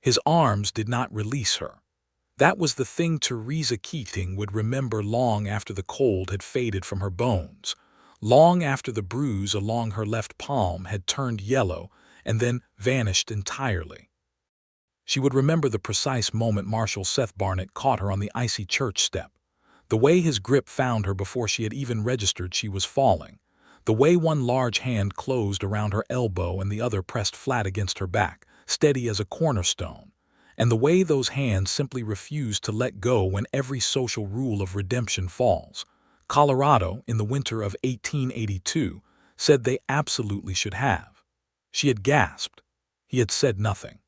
His arms did not release her. That was the thing Theresa Keating would remember long after the cold had faded from her bones, long after the bruise along her left palm had turned yellow and then vanished entirely. She would remember the precise moment Marshal Seth Barnett caught her on the icy church step, the way his grip found her before she had even registered she was falling, the way one large hand closed around her elbow and the other pressed flat against her back, steady as a cornerstone, and the way those hands simply refused to let go when every social rule of redemption falls. Colorado, in the winter of 1882, said they absolutely should have. She had gasped. He had said nothing.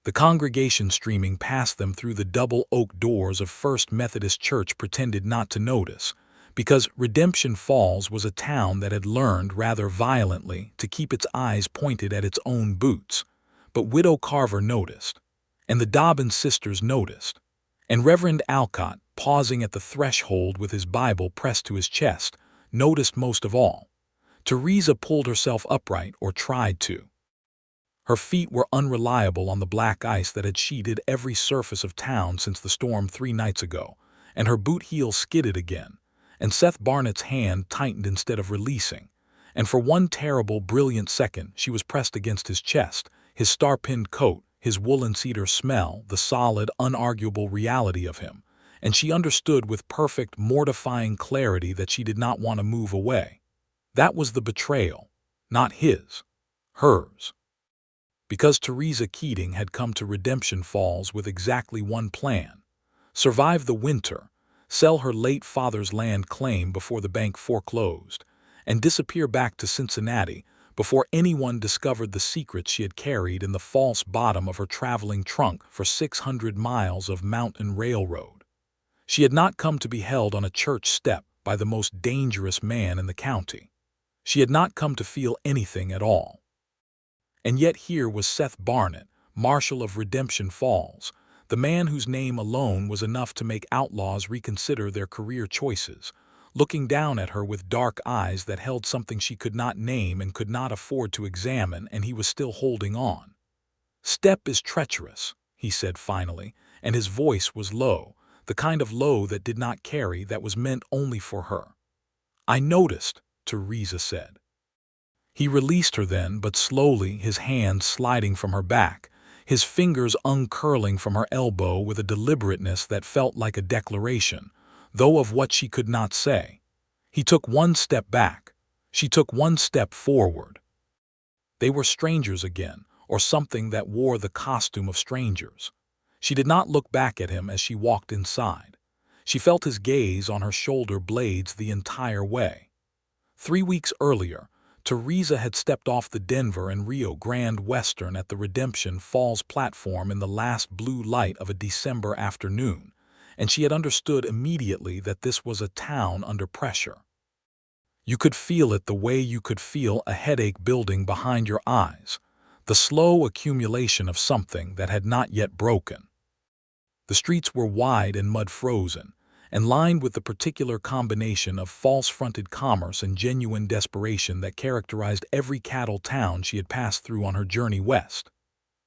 The congregation streaming past them through the double oak doors of First Methodist Church pretended not to notice, because Redemption Falls was a town that had learned rather violently to keep its eyes pointed at its own boots. But Widow Carver noticed, and the Dobbins sisters noticed, and Reverend Alcott, pausing at the threshold with his Bible pressed to his chest, noticed most of all. Theresa pulled herself upright, or tried to. Her feet were unreliable on the black ice that had sheeted every surface of town since the storm 3 nights ago, and her boot heel skidded again, and Seth Barnett's hand tightened instead of releasing, and for one terrible, brilliant second she was pressed against his chest, his star-pinned coat, his woolen cedar smell, the solid, unarguable reality of him, and she understood with perfect, mortifying clarity that she did not want to move away. That was the betrayal, not his, hers. Because Theresa Keating had come to Redemption Falls with exactly one plan: survive the winter, sell her late father's land claim before the bank foreclosed, and disappear back to Cincinnati before anyone discovered the secrets she had carried in the false bottom of her traveling trunk for 600 miles of mountain railroad. She had not come to be held on a church step by the most dangerous man in the county. She had not come to feel anything at all. And yet here was Seth Barnett, Marshal of Redemption Falls, the man whose name alone was enough to make outlaws reconsider their career choices, looking down at her with dark eyes that held something she could not name and could not afford to examine, and he was still holding on. "Step is treacherous," he said finally, and his voice was low, the kind of low that did not carry, that was meant only for her. "I noticed," Theresa said. He released her then, but slowly, his hand sliding from her back, his fingers uncurling from her elbow with a deliberateness that felt like a declaration, though of what she could not say. He took one step back. She took one step forward. They were strangers again, or something that wore the costume of strangers. She did not look back at him as she walked inside. She felt his gaze on her shoulder blades the entire way. 3 weeks earlier, Theresa had stepped off the Denver and Rio Grande Western at the Redemption Falls platform in the last blue light of a December afternoon, and she had understood immediately that this was a town under pressure. You could feel it the way you could feel a headache building behind your eyes, the slow accumulation of something that had not yet broken. The streets were wide and mud-frozen, and lined with the particular combination of false-fronted commerce and genuine desperation that characterized every cattle town she had passed through on her journey west.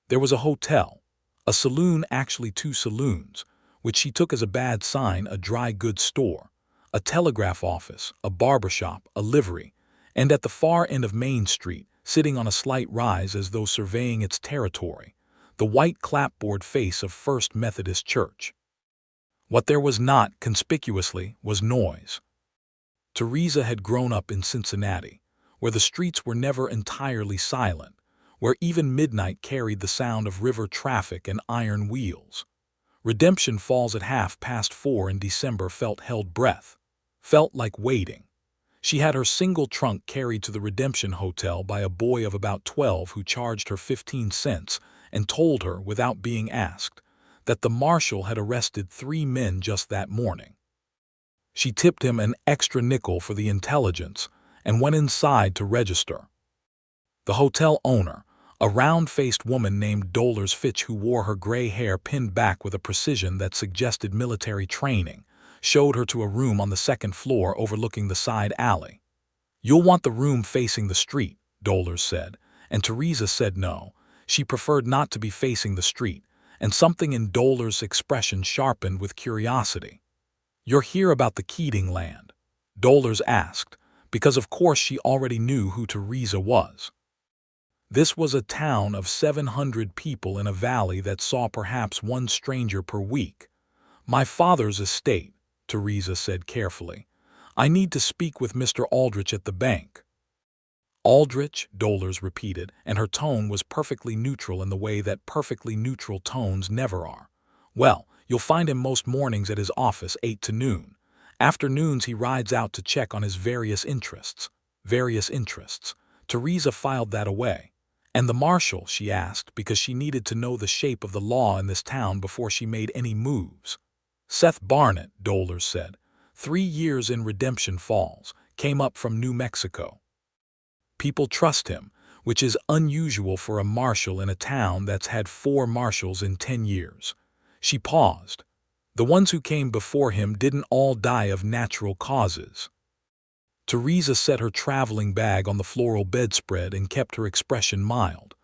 There was a hotel, a saloon, actually 2 saloons, which she took as a bad sign, a dry goods store, a telegraph office, a barbershop, a livery, and at the far end of Main Street, sitting on a slight rise as though surveying its territory, the white clapboard face of First Methodist Church. What there was not, conspicuously, was noise. Theresa had grown up in Cincinnati, where the streets were never entirely silent, where even midnight carried the sound of river traffic and iron wheels. Redemption Falls at 4:30 in December held breath, felt like waiting. She had her single trunk carried to the Redemption Hotel by a boy of about 12 who charged her 15 cents and told her, without being asked, that the marshal had arrested 3 men just that morning. She tipped him an extra nickel for the intelligence and went inside to register. The hotel owner, a round-faced woman named Dolores Fitch who wore her gray hair pinned back with a precision that suggested military training, showed her to a room on the 2nd floor overlooking the side alley. "You'll want the room facing the street," Dolores said, and Theresa said no. She preferred not to be facing the street, and something in Dolor's expression sharpened with curiosity. "You're here about the Keating land?" Dolores asked, because of course she already knew who Theresa was. This was a town of 700 people in a valley that saw perhaps one stranger per week. "My father's estate," Theresa said carefully. "I need to speak with Mr. Aldrich at the bank." "Aldrich," Dolores repeated, and her tone was perfectly neutral in the way that perfectly neutral tones never are. "Well, you'll find him most mornings at his office 8 to noon. Afternoons he rides out to check on his various interests." Various interests. Theresa filed that away. "And the marshal?" she asked, because she needed to know the shape of the law in this town before she made any moves. "Seth Barnett," Dolores said. 3 years in Redemption Falls, came up from New Mexico. People trust him, which is unusual for a marshal in a town that's had 4 marshals in 10 years. She paused. "The ones who came before him didn't all die of natural causes." Theresa set her traveling bag on the floral bedspread and kept her expression mild.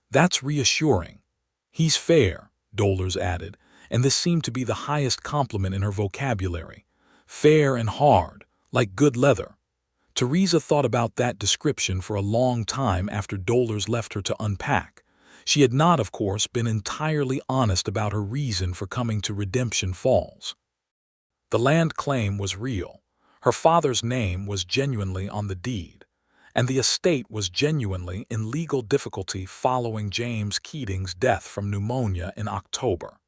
"That's reassuring." "He's fair," Dolores added, and this seemed to be the highest compliment in her vocabulary. "Fair and hard, like good leather." Theresa thought about that description for a long time after Dolores left her to unpack. She had not, of course, been entirely honest about her reason for coming to Redemption Falls. The land claim was real. Her father's name was genuinely on the deed, and the estate was genuinely in legal difficulty following James Keating's death from pneumonia in October.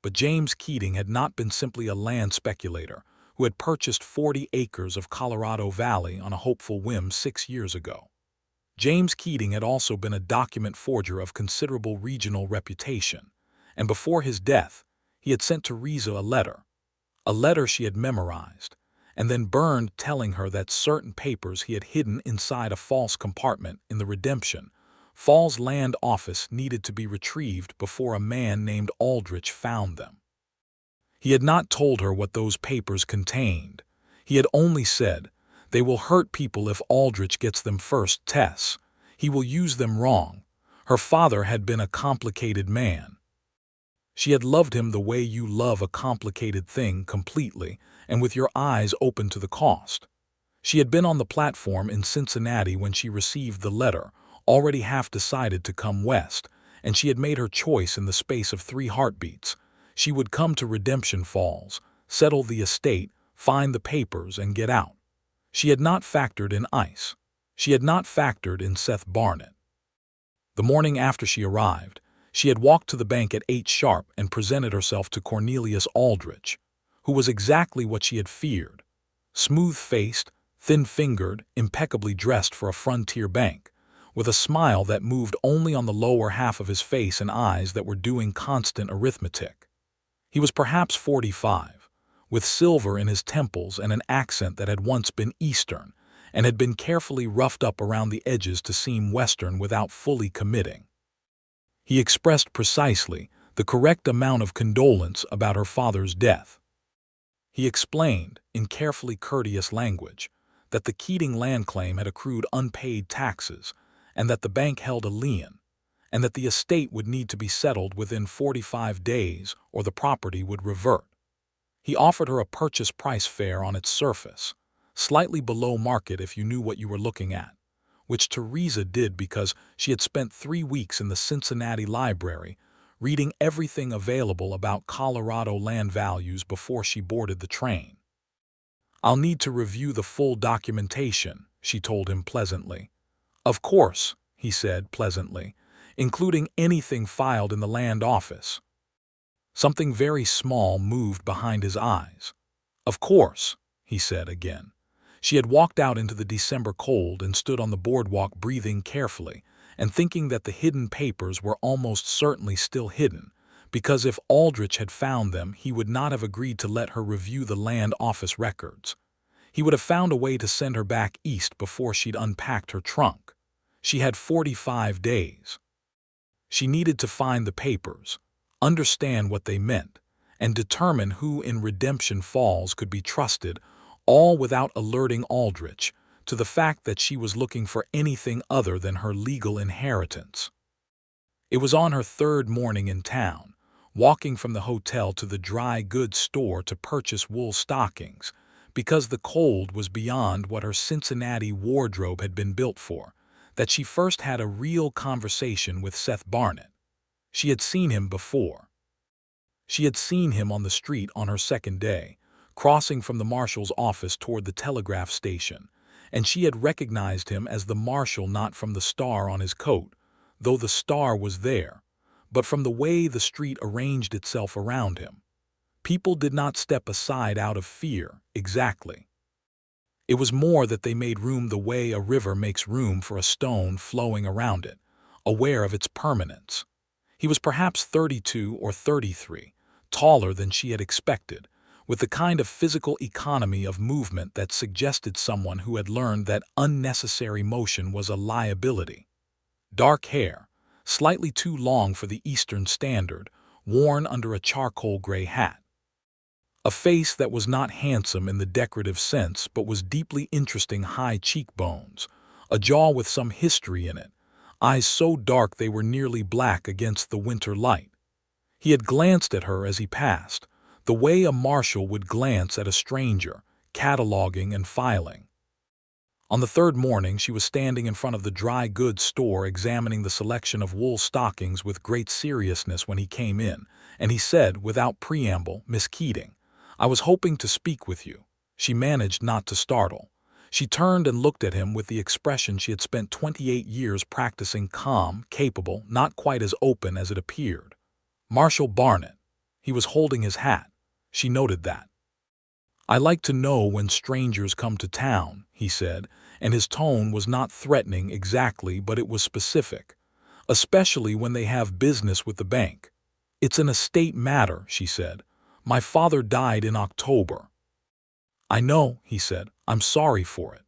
But James Keating had not been simply a land speculator who had purchased 40 acres of Colorado Valley on a hopeful whim 6 years ago. James Keating had also been a document forger of considerable regional reputation, and before his death, he had sent Theresa a letter she had memorized, and then burned, telling her that certain papers he had hidden inside a false compartment in the Redemption Falls land office needed to be retrieved before a man named Aldrich found them. He had not told her what those papers contained. He had only said, "They will hurt people if Aldrich gets them first, Tess. He will use them wrong." Her father had been a complicated man. She had loved him the way you love a complicated thing, completely, and with your eyes open to the cost. She had been on the platform in Cincinnati when she received the letter, already half decided to come west, and she had made her choice in the space of 3 heartbeats. She would come to Redemption Falls, settle the estate, find the papers, and get out. She had not factored in ICE. She had not factored in Seth Barnett. The morning after she arrived, she had walked to the bank at 8 sharp and presented herself to Cornelius Aldrich, who was exactly what she had feared. Smooth-faced, thin-fingered, impeccably dressed for a frontier bank, with a smile that moved only on the lower half of his face and eyes that were doing constant arithmetic. He was perhaps 45, with silver in his temples and an accent that had once been Eastern, and had been carefully roughed up around the edges to seem Western without fully committing. He expressed precisely the correct amount of condolence about her father's death. He explained, in carefully courteous language, that the Keating land claim had accrued unpaid taxes, and that the bank held a lien, and that the estate would need to be settled within 45 days or the property would revert. He offered her a purchase price fair on its surface, slightly below market if you knew what you were looking at, which Theresa did because she had spent 3 weeks in the Cincinnati library reading everything available about Colorado land values before she boarded the train. "I'll need to review the full documentation," she told him pleasantly. "Of course," he said pleasantly, "including anything filed in the land office." Something very small moved behind his eyes. "Of course," he said again. She had walked out into the December cold and stood on the boardwalk breathing carefully and thinking that the hidden papers were almost certainly still hidden, because if Aldrich had found them he would not have agreed to let her review the land office records. He would have found a way to send her back east before she'd unpacked her trunk. She had 45 days. She needed to find the papers, understand what they meant, and determine who in Redemption Falls could be trusted, all without alerting Aldrich to the fact that she was looking for anything other than her legal inheritance. It was on her third morning in town, walking from the hotel to the dry goods store to purchase wool stockings, because the cold was beyond what her Cincinnati wardrobe had been built for, that she first had a real conversation with Seth Barnett. She had seen him before. She had seen him on the street on her second day, crossing from the marshal's office toward the telegraph station, and she had recognized him as the marshal not from the star on his coat, though the star was there, but from the way the street arranged itself around him. People did not step aside out of fear, exactly. It was more that they made room the way a river makes room for a stone flowing around it, aware of its permanence. He was perhaps 32 or 33, taller than she had expected, with the kind of physical economy of movement that suggested someone who had learned that unnecessary motion was a liability. Dark hair, slightly too long for the Eastern standard, worn under a charcoal gray hat. A face that was not handsome in the decorative sense but was deeply interesting, high cheekbones, a jaw with some history in it, eyes so dark they were nearly black against the winter light. He had glanced at her as he passed, the way a marshal would glance at a stranger, cataloging and filing. On the third morning she was standing in front of the dry goods store examining the selection of wool stockings with great seriousness when he came in, and he said, without preamble, "Miss Keating, I was hoping to speak with you." She managed not to startle. She turned and looked at him with the expression she had spent 28 years practicing, calm, capable, not quite as open as it appeared. Marshal Barnett. He was holding his hat. She noted that. "I like to know when strangers come to town," he said, and his tone was not threatening exactly, but it was specific. "Especially when they have business with the bank." "It's an estate matter," she said. "My father died in October." "I know," he said. "I'm sorry for it."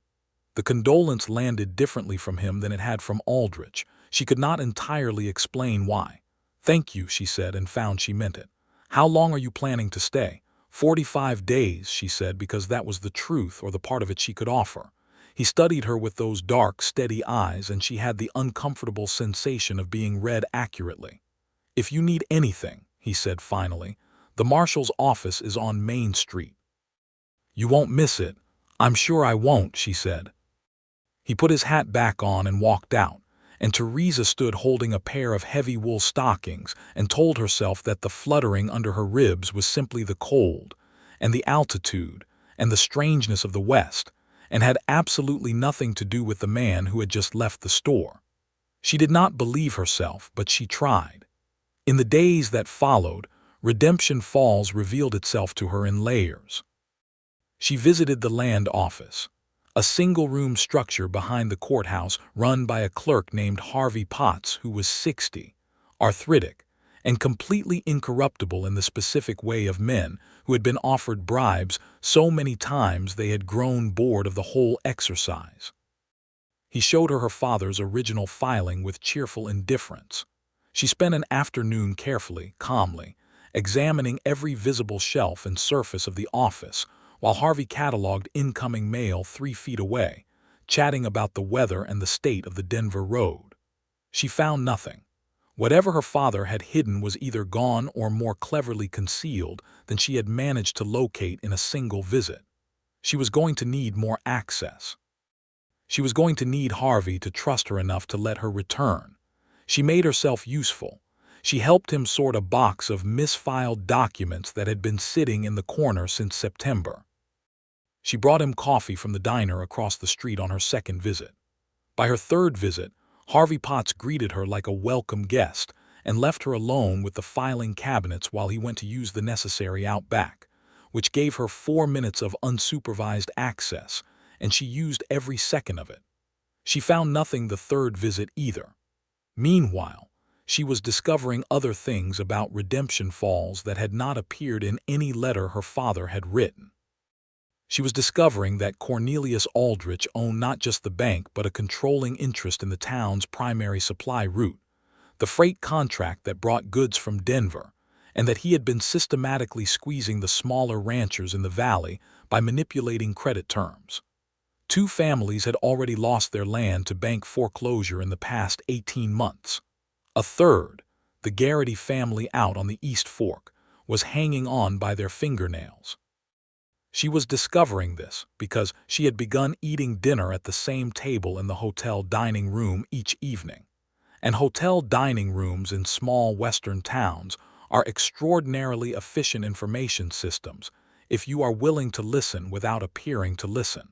The condolence landed differently from him than it had from Aldrich. She could not entirely explain why. "Thank you," she said, and found she meant it. "How long are you planning to stay?" 45 days, she said, because that was the truth or the part of it she could offer. He studied her with those dark, steady eyes, and she had the uncomfortable sensation of being read accurately. "If you need anything," he said finally, "the marshal's office is on Main Street." "You won't miss it." "I'm sure I won't," she said. He put his hat back on and walked out, and Theresa stood holding a pair of heavy wool stockings and told herself that the fluttering under her ribs was simply the cold, and the altitude, and the strangeness of the West, and had absolutely nothing to do with the man who had just left the store. She did not believe herself, but she tried. In the days that followed, Redemption Falls revealed itself to her in layers. She visited the land office, a single-room structure behind the courthouse run by a clerk named Harvey Potts, who was 60, arthritic, and completely incorruptible in the specific way of men who had been offered bribes so many times they had grown bored of the whole exercise. He showed her her father's original filing with cheerful indifference. She spent an afternoon carefully, calmly, examining every visible shelf and surface of the office, while Harvey cataloged incoming mail 3 feet away, chatting about the weather and the state of the Denver road. She found nothing. Whatever her father had hidden was either gone or more cleverly concealed than she had managed to locate in a single visit. She was going to need more access. She was going to need Harvey to trust her enough to let her return. She made herself useful. She helped him sort a box of misfiled documents that had been sitting in the corner since September. She brought him coffee from the diner across the street on her second visit. By her third visit, Harvey Potts greeted her like a welcome guest and left her alone with the filing cabinets while he went to use the necessary out back, which gave her 4 minutes of unsupervised access, and she used every second of it. She found nothing the third visit either. Meanwhile, she was discovering other things about Redemption Falls that had not appeared in any letter her father had written. She was discovering that Cornelius Aldrich owned not just the bank but a controlling interest in the town's primary supply route, the freight contract that brought goods from Denver, and that he had been systematically squeezing the smaller ranchers in the valley by manipulating credit terms. 2 families had already lost their land to bank foreclosure in the past 18 months. A third, the Garrity family out on the East Fork, was hanging on by their fingernails. She was discovering this because she had begun eating dinner at the same table in the hotel dining room each evening. And hotel dining rooms in small western towns are extraordinarily efficient information systems if you are willing to listen without appearing to listen.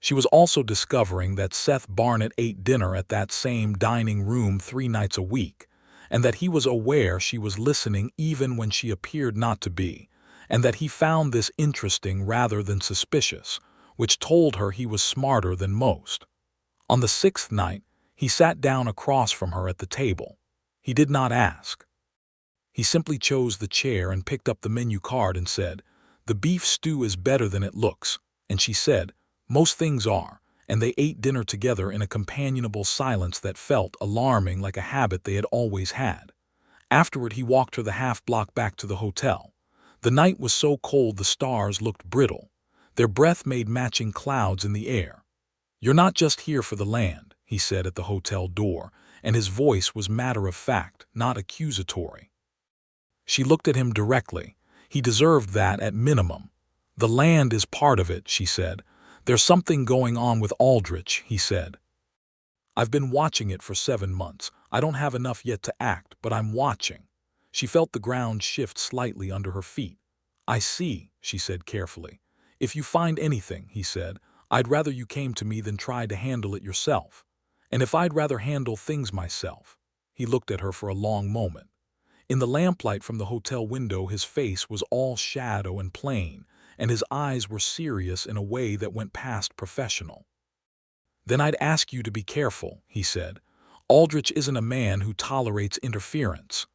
She was also discovering that Seth Barnett ate dinner at that same dining room 3 nights a week, and that he was aware she was listening even when she appeared not to be, and that he found this interesting rather than suspicious, which told her he was smarter than most. On the 6th night, he sat down across from her at the table. He did not ask. He simply chose the chair and picked up the menu card and said, "The beef stew is better than it looks," and she said, "Most things are," and they ate dinner together in a companionable silence that felt alarming, like a habit they had always had. Afterward, he walked her the half-block back to the hotel. The night was so cold the stars looked brittle. Their breath made matching clouds in the air. "You're not just here for the land," he said at the hotel door, and his voice was matter-of-fact, not accusatory. She looked at him directly. He deserved that at minimum. "The land is part of it," she said. "There's something going on with Aldrich," he said. "I've been watching it for 7 months. I don't have enough yet to act, but I'm watching." She felt the ground shift slightly under her feet. "I see," she said carefully. "If you find anything," he said, "I'd rather you came to me than tried to handle it yourself. And if I'd rather handle things myself." He looked at her for a long moment. In the lamplight from the hotel window, his face was all shadow and plain, and his eyes were serious in a way that went past professional. "Then I'd ask you to be careful," he said. "Aldrich isn't a man who tolerates interference."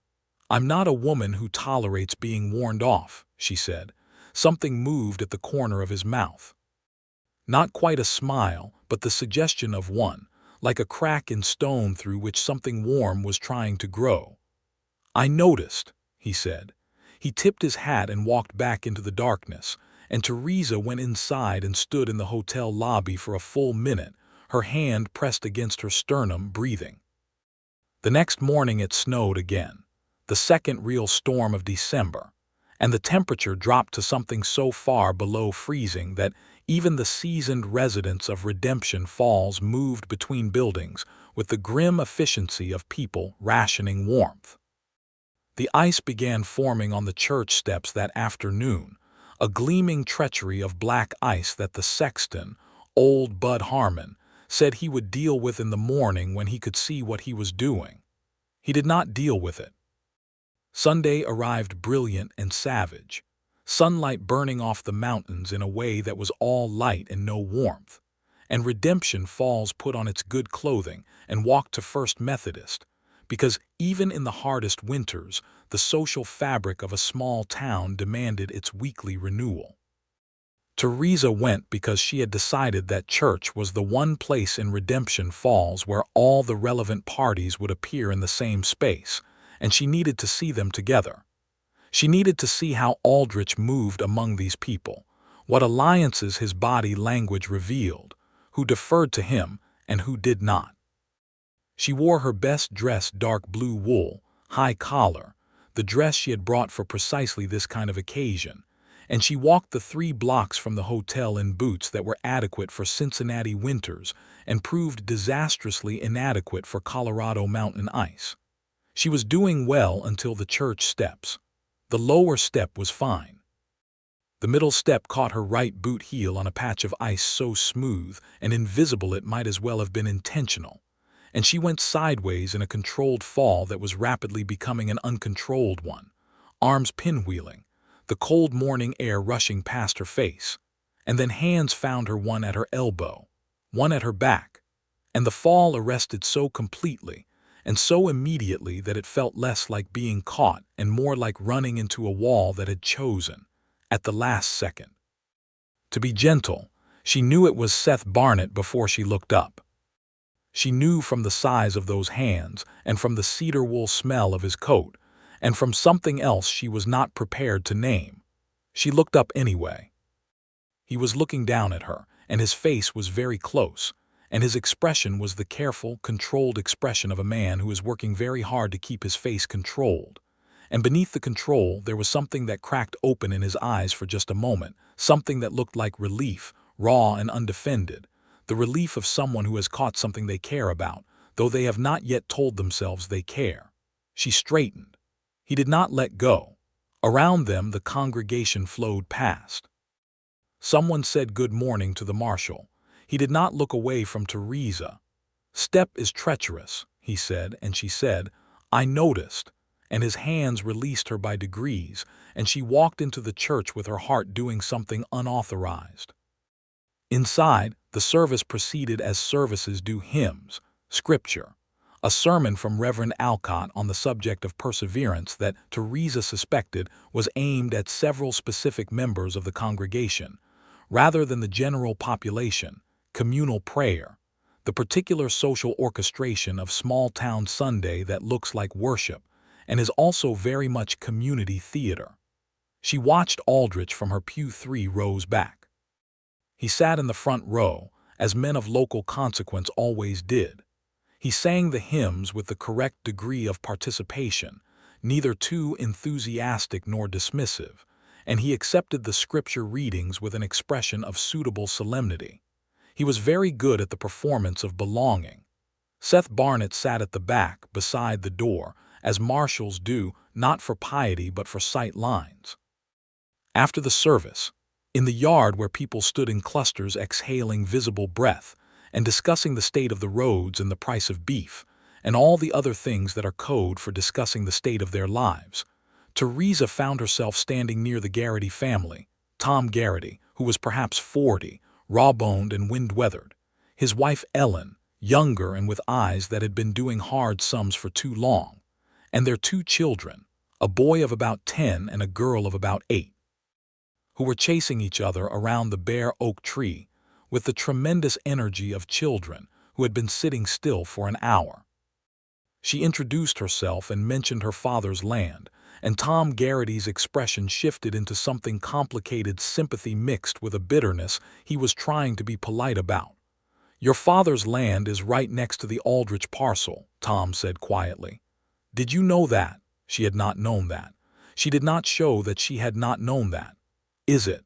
"I'm not a woman who tolerates being warned off," she said. Something moved at the corner of his mouth. Not quite a smile, but the suggestion of one, like a crack in stone through which something warm was trying to grow. "I noticed," he said. He tipped his hat and walked back into the darkness, and Theresa went inside and stood in the hotel lobby for a full minute, her hand pressed against her sternum, breathing. The next morning it snowed again, the second real storm of December, and the temperature dropped to something so far below freezing that even the seasoned residents of Redemption Falls moved between buildings with the grim efficiency of people rationing warmth. The ice began forming on the church steps that afternoon, a gleaming treachery of black ice that the sexton, old Bud Harmon, said he would deal with in the morning when he could see what he was doing. He did not deal with it. Sunday arrived brilliant and savage, sunlight burning off the mountains in a way that was all light and no warmth, and Redemption Falls put on its good clothing and walked to First Methodist, because even in the hardest winters, the social fabric of a small town demanded its weekly renewal. Theresa went because she had decided that church was the one place in Redemption Falls where all the relevant parties would appear in the same space, and she needed to see them together. She needed to see how Aldrich moved among these people, what alliances his body language revealed, who deferred to him and who did not. She wore her best dress, dark blue wool, high collar, the dress she had brought for precisely this kind of occasion, and she walked the 3 blocks from the hotel in boots that were adequate for Cincinnati winters and proved disastrously inadequate for Colorado mountain ice. She was doing well until the church steps. The lower step was fine. The middle step caught her right boot heel on a patch of ice so smooth and invisible it might as well have been intentional, and she went sideways in a controlled fall that was rapidly becoming an uncontrolled one, arms pinwheeling, the cold morning air rushing past her face, and then hands found her, one at her elbow, one at her back, and the fall arrested so completely and so immediately that it felt less like being caught and more like running into a wall that had chosen, at the last second, to be gentle. She knew it was Seth Barnett before she looked up. She knew from the size of those hands and from the cedar wool smell of his coat and from something else she was not prepared to name. She looked up anyway. He was looking down at her, and his face was very close, and his expression was the careful, controlled expression of a man who is working very hard to keep his face controlled. And beneath the control, there was something that cracked open in his eyes for just a moment, something that looked like relief, raw and undefended, the relief of someone who has caught something they care about, though they have not yet told themselves they care. She straightened. He did not let go. Around them, the congregation flowed past. Someone said good morning to the marshal. He did not look away from Theresa. "Step is treacherous," he said, and she said, "I noticed," and his hands released her by degrees, and she walked into the church with her heart doing something unauthorized. Inside, the service proceeded as services do: hymns, scripture, a sermon from Reverend Alcott on the subject of perseverance that Theresa suspected was aimed at several specific members of the congregation, rather than the general population, communal prayer, the particular social orchestration of small-town Sunday that looks like worship and is also very much community theater. She watched Aldrich from her pew 3 rows back. He sat in the front row, as men of local consequence always did. He sang the hymns with the correct degree of participation, neither too enthusiastic nor dismissive, and he accepted the scripture readings with an expression of suitable solemnity. He was very good at the performance of belonging. Seth Barnett sat at the back, beside the door, as marshals do, not for piety but for sight lines. After the service, in the yard where people stood in clusters exhaling visible breath and discussing the state of the roads and the price of beef, and all the other things that are code for discussing the state of their lives, Theresa found herself standing near the Garrity family, Tom Garrity, who was perhaps 40, raw-boned and wind-weathered, his wife Ellen, younger and with eyes that had been doing hard sums for too long, and their 2 children, a boy of about 10 and a girl of about 8, who were chasing each other around the bare oak tree with the tremendous energy of children who had been sitting still for an hour. She introduced herself and mentioned her father's land, and Tom Garrity's expression shifted into something complicated, sympathy mixed with a bitterness he was trying to be polite about. "Your father's land is right next to the Aldrich parcel," Tom said quietly. "Did you know that?" She had not known that. She did not show that she had not known that. "Is it?"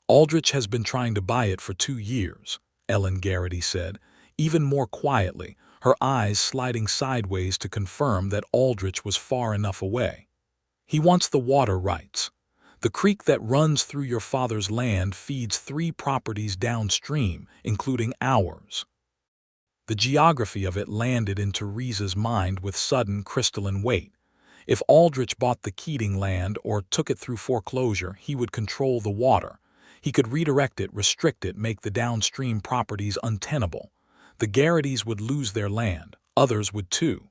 "Aldrich has been trying to buy it for 2 years," Ellen Garrity said, even more quietly, her eyes sliding sideways to confirm that Aldrich was far enough away. "He wants the water rights. The creek that runs through your father's land feeds 3 properties downstream, including ours." The geography of it landed in Theresa's mind with sudden crystalline weight. If Aldrich bought the Keating land or took it through foreclosure, he would control the water. He could redirect it, restrict it, make the downstream properties untenable. The Garritys would lose their land. Others would too.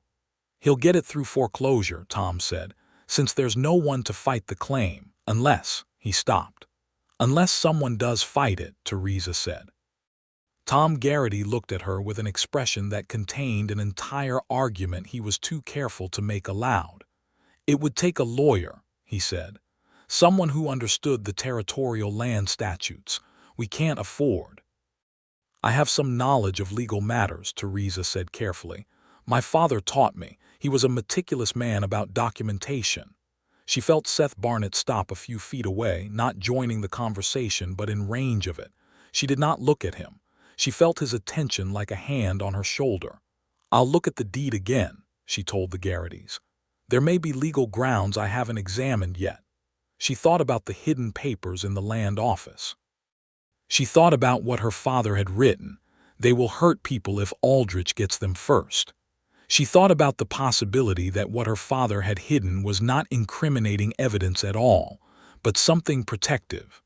"He'll get it through foreclosure," Tom said, "since there's no one to fight the claim, unless—" he stopped. "Unless someone does fight it," Theresa said. Tom Garrity looked at her with an expression that contained an entire argument he was too careful to make aloud. "It would take a lawyer," he said. "Someone who understood the territorial land statutes. We can't afford." "I have some knowledge of legal matters," Theresa said carefully. "My father taught me. He was a meticulous man about documentation." She felt Seth Barnett stop a few feet away, not joining the conversation but in range of it. She did not look at him. She felt his attention like a hand on her shoulder. "I'll look at the deed again," she told the Garritys. "There may be legal grounds I haven't examined yet." She thought about the hidden papers in the land office. She thought about what her father had written. "They will hurt people if Aldrich gets them first." She thought about the possibility that what her father had hidden was not incriminating evidence at all, but something protective.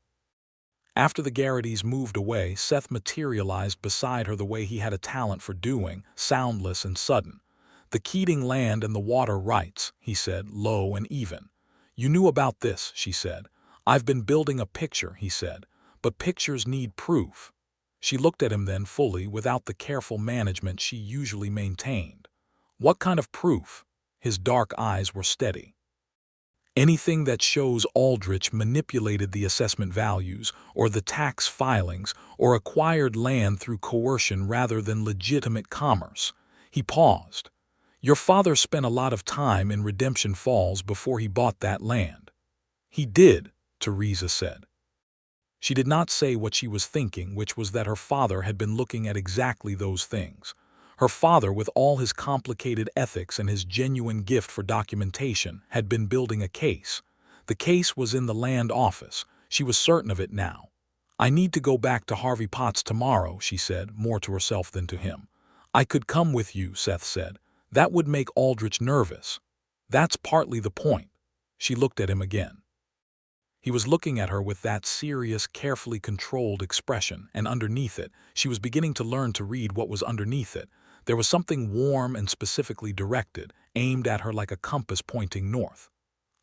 After the Garritys moved away, Seth materialized beside her the way he had a talent for doing, soundless and sudden. "The Keating land and the water rights," he said, low and even. "You knew about this," she said. "I've been building a picture," he said. "But pictures need proof." She looked at him then fully, without the careful management she usually maintained. "What kind of proof?" His dark eyes were steady. Anything that shows Aldrich manipulated the assessment values, or the tax filings, or acquired land through coercion rather than legitimate commerce. He paused. Your father spent a lot of time in Redemption Falls before he bought that land. He did, Theresa said. She did not say what she was thinking, which was that her father had been looking at exactly those things. Her father, with all his complicated ethics and his genuine gift for documentation, had been building a case. The case was in the land office. She was certain of it now. I need to go back to Harvey Potts tomorrow, she said, more to herself than to him. I could come with you, Seth said. That would make Aldrich nervous. That's partly the point. She looked at him again. He was looking at her with that serious, carefully controlled expression, and underneath it, she was beginning to learn to read what was underneath it. There was something warm and specifically directed, aimed at her like a compass pointing north.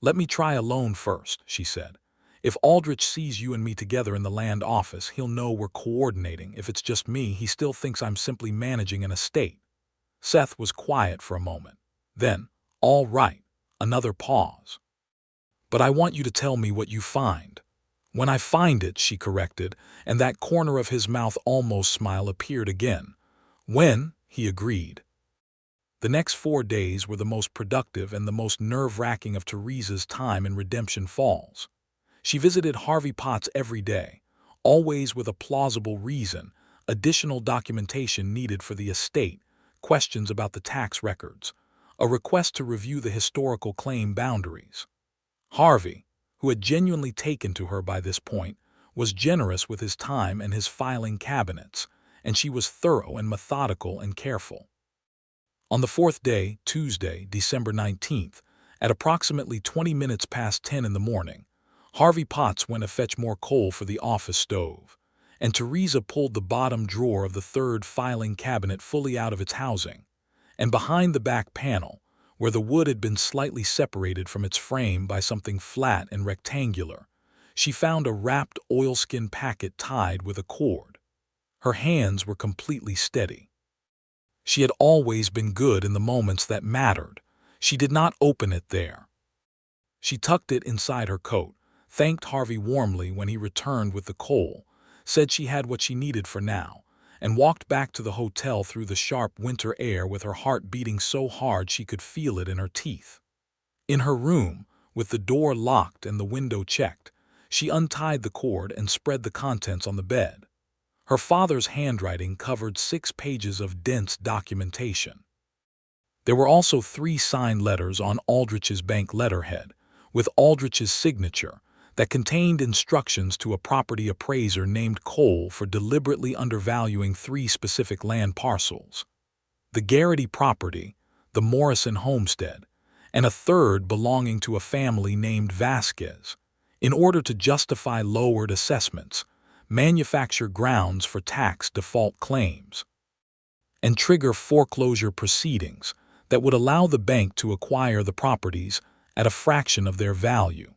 Let me try alone first, she said. If Aldrich sees you and me together in the land office, he'll know we're coordinating. If it's just me, he still thinks I'm simply managing an estate. Seth was quiet for a moment. Then, all right, another pause. But I want you to tell me what you find. When I find it, she corrected, and that corner of his mouth almost smile appeared again. When, he agreed. The next 4 days were the most productive and the most nerve-wracking of Theresa's time in Redemption Falls. She visited Harvey Potts every day, always with a plausible reason, additional documentation needed for the estate, questions about the tax records, a request to review the historical claim boundaries. Harvey, who had genuinely taken to her by this point, was generous with his time and his filing cabinets, and she was thorough and methodical and careful. On the 4th day, Tuesday, December 19th, at approximately 20 minutes past 10 in the morning, Harvey Potts went to fetch more coal for the office stove, and Theresa pulled the bottom drawer of the 3rd filing cabinet fully out of its housing, and behind the back panel, where the wood had been slightly separated from its frame by something flat and rectangular, she found a wrapped oilskin packet tied with a cord. Her hands were completely steady. She had always been good in the moments that mattered. She did not open it there. She tucked it inside her coat, thanked Harvey warmly when he returned with the coal, said she had what she needed for now, and walked back to the hotel through the sharp winter air with her heart beating so hard she could feel it in her teeth. In her room, with the door locked and the window checked, she untied the cord and spread the contents on the bed. Her father's handwriting covered 6 pages of dense documentation. There were also 3 signed letters on Aldrich's bank letterhead, with Aldrich's signature, that contained instructions to a property appraiser named Cole for deliberately undervaluing 3 specific land parcels: the Garrity property, the Morrison homestead, and a third belonging to a family named Vasquez, in order to justify lowered assessments, manufacture grounds for tax default claims, and trigger foreclosure proceedings that would allow the bank to acquire the properties at a fraction of their value.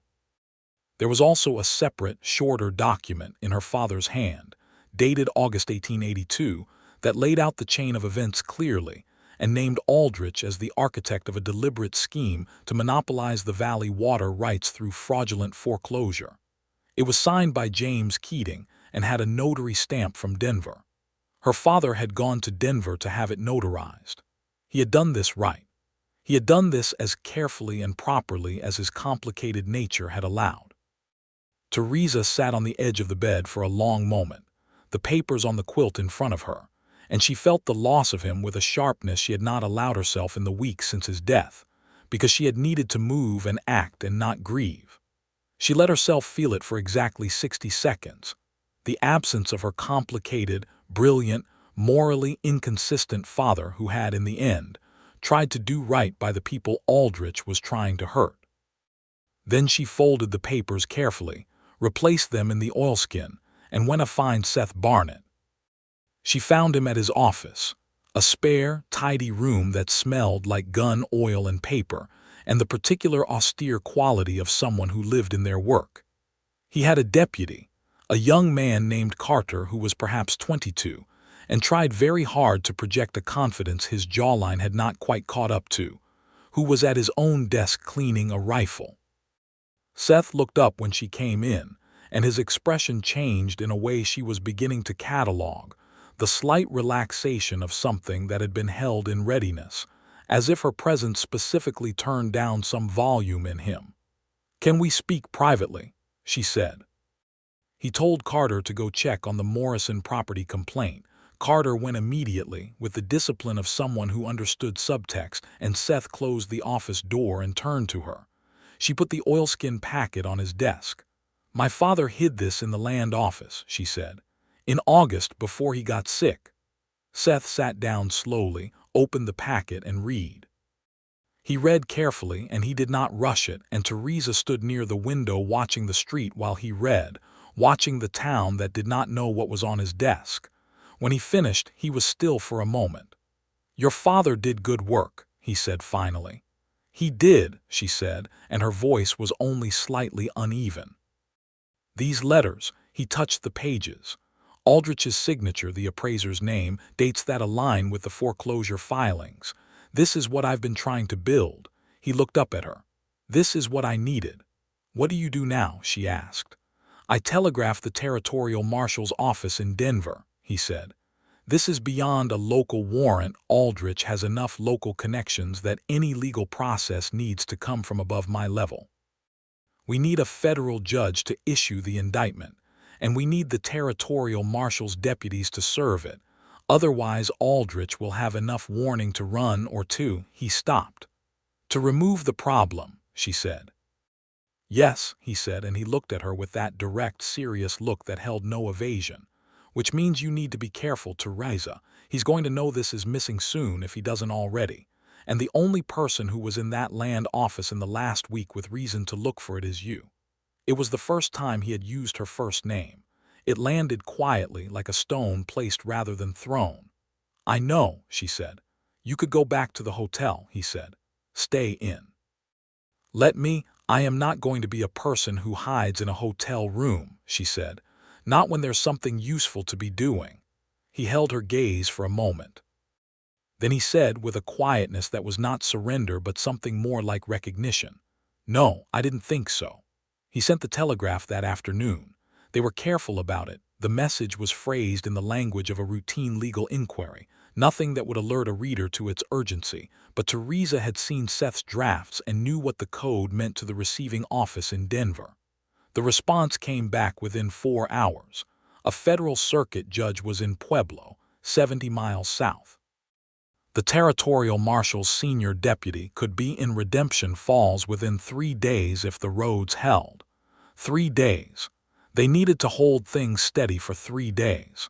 There was also a separate, shorter document in her father's hand, dated August 1882, that laid out the chain of events clearly and named Aldrich as the architect of a deliberate scheme to monopolize the valley water rights through fraudulent foreclosure. It was signed by James Keating and had a notary stamp from Denver. Her father had gone to Denver to have it notarized. He had done this right. He had done this as carefully and properly as his complicated nature had allowed. Theresa sat on the edge of the bed for a long moment, the papers on the quilt in front of her, and she felt the loss of him with a sharpness she had not allowed herself in the weeks since his death, because she had needed to move and act and not grieve. She let herself feel it for exactly 60 seconds. The absence of her complicated, brilliant, morally inconsistent father who had, in the end, tried to do right by the people Aldrich was trying to hurt. Then she folded the papers carefully, replaced them in the oilskin, and went to find Seth Barnett. She found him at his office, a spare, tidy room that smelled like gun oil and paper, and the particular austere quality of someone who lived in their work. He had a deputy, a young man named Carter who was perhaps 22, and tried very hard to project a confidence his jawline had not quite caught up to, who was at his own desk cleaning a rifle. Seth looked up when she came in, and his expression changed in a way she was beginning to catalog, the slight relaxation of something that had been held in readiness, as if her presence specifically turned down some volume in him. "Can we speak privately?" she said. He told Carter to go check on the Morrison property complaint. Carter went immediately, with the discipline of someone who understood subtext, and Seth closed the office door and turned to her. She put the oilskin packet on his desk. "My father hid this in the land office," she said. "In August, before he got sick." Seth sat down slowly, opened the packet, and read. He read carefully, and he did not rush it, and Theresa stood near the window watching the street while he read, watching the town that did not know what was on his desk. When he finished, he was still for a moment. "Your father did good work," he said finally. "He did," she said, and her voice was only slightly uneven. "These letters," he touched the pages. "Aldrich's signature, the appraiser's name, dates that align with the foreclosure filings. This is what I've been trying to build." He looked up at her. "This is what I needed." "What do you do now?" she asked. "I telegraphed the territorial marshal's office in Denver," he said. "This is beyond a local warrant. Aldrich has enough local connections that any legal process needs to come from above my level. We need a federal judge to issue the indictment, and we need the territorial marshal's deputies to serve it. Otherwise, Aldrich will have enough warning to run or to." He stopped. "To remove the problem," she said. "Yes," he said, and he looked at her with that direct, serious look that held no evasion. "Which means you need to be careful, Theresa. He's going to know this is missing soon if he doesn't already. And the only person who was in that land office in the last week with reason to look for it is you." It was the first time he had used her first name. It landed quietly, like a stone placed rather than thrown. "I know," she said. "You could go back to the hotel," he said. "Stay in." I am not going to be a person who hides in a hotel room," she said. "Not when there's something useful to be doing." He held her gaze for a moment. Then he said, with a quietness that was not surrender but something more like recognition, "No, I didn't think so." He sent the telegraph that afternoon. They were careful about it. The message was phrased in the language of a routine legal inquiry, nothing that would alert a reader to its urgency, but Theresa had seen Seth's drafts and knew what the code meant to the receiving office in Denver. The response came back within 4 hours. A federal circuit judge was in Pueblo, 70 miles south. The territorial marshal's senior deputy could be in Redemption Falls within 3 days if the roads held. 3 days. They needed to hold things steady for 3 days.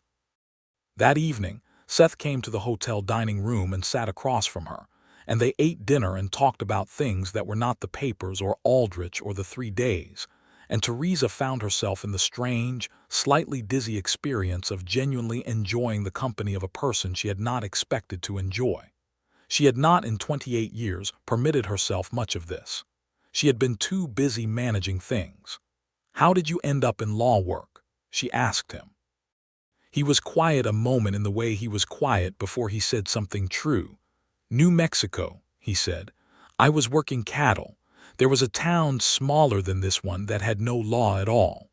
That evening, Seth came to the hotel dining room and sat across from her, and they ate dinner and talked about things that were not the papers or Aldrich or the 3 days, and Theresa found herself in the strange, slightly dizzy experience of genuinely enjoying the company of a person she had not expected to enjoy. She had not in 28 years permitted herself much of this. She had been too busy managing things. "How did you end up in law work?" she asked him. He was quiet a moment in the way he was quiet before he said something true. "New Mexico," he said. "I was working cattle. There was a town smaller than this one that had no law at all.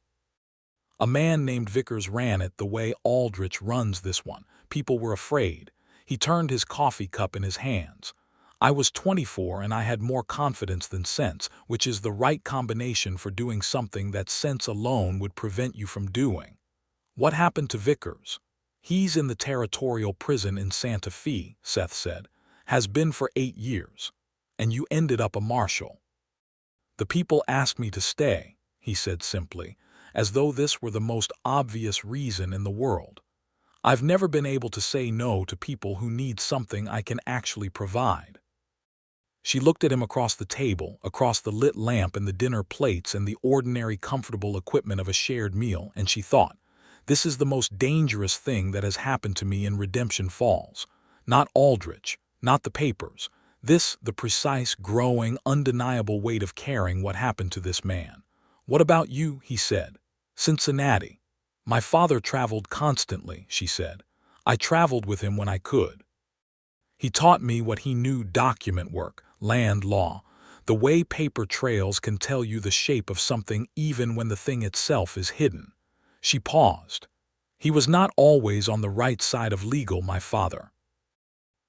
A man named Vickers ran it the way Aldrich runs this one. People were afraid." He turned his coffee cup in his hands. "I was 24 and I had more confidence than sense, which is the right combination for doing something that sense alone would prevent you from doing." "What happened to Vickers?" "He's in the territorial prison in Santa Fe," Seth said. "Has been for 8 years. And you ended up a marshal." "The people asked me to stay," he said simply, as though this were the most obvious reason in the world. "I've never been able to say no to people who need something I can actually provide." She looked at him across the table, across the lit lamp and the dinner plates and the ordinary comfortable equipment of a shared meal, and she thought, "This is the most dangerous thing that has happened to me in Redemption Falls. Not Aldrich, not the papers. This, the precise, growing, undeniable weight of caring what happened to this man." "What about you?" he said. "Cincinnati." "My father traveled constantly," she said. "I traveled with him when I could. He taught me what he knew: document work, land law, The way paper trails can tell you the shape of something even when the thing itself is hidden. She paused. He was not always on the right side of legal, my father.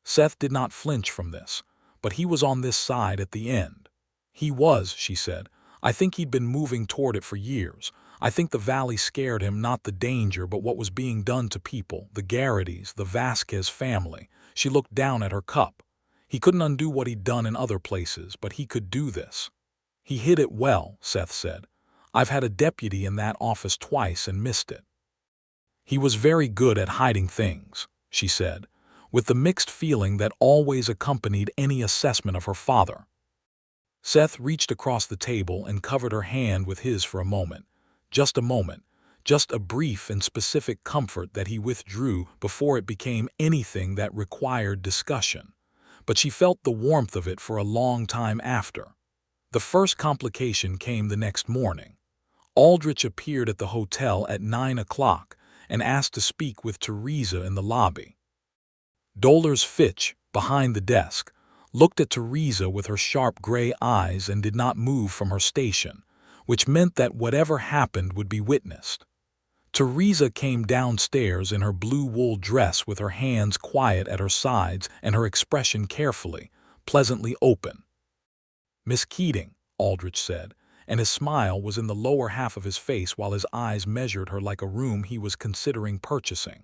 Seth did not flinch from this, but he was on this side at the end. He was, she said. I think he'd been moving toward it for years. I think the valley scared him, not the danger, but what was being done to people, the Garrity's, the Vasquez family. She looked down at her cup. He couldn't undo what he'd done in other places, but he could do this. He hid it well, Seth said. I've had a deputy in that office twice and missed it. He was very good at hiding things, she said, with the mixed feeling that always accompanied any assessment of her father. Seth reached across the table and covered her hand with his for a moment. Just a moment, just a brief and specific comfort that he withdrew before it became anything that required discussion. But she felt the warmth of it for a long time after. The first complication came the next morning. Aldrich appeared at the hotel at 9 o'clock and asked to speak with Theresa in the lobby. Dolores Fitch, behind the desk, looked at Theresa with her sharp gray eyes and did not move from her station, which meant that whatever happened would be witnessed. Theresa came downstairs in her blue wool dress with her hands quiet at her sides and her expression carefully, pleasantly open. Miss Keating, Aldrich said, and his smile was in the lower half of his face while his eyes measured her like a room he was considering purchasing.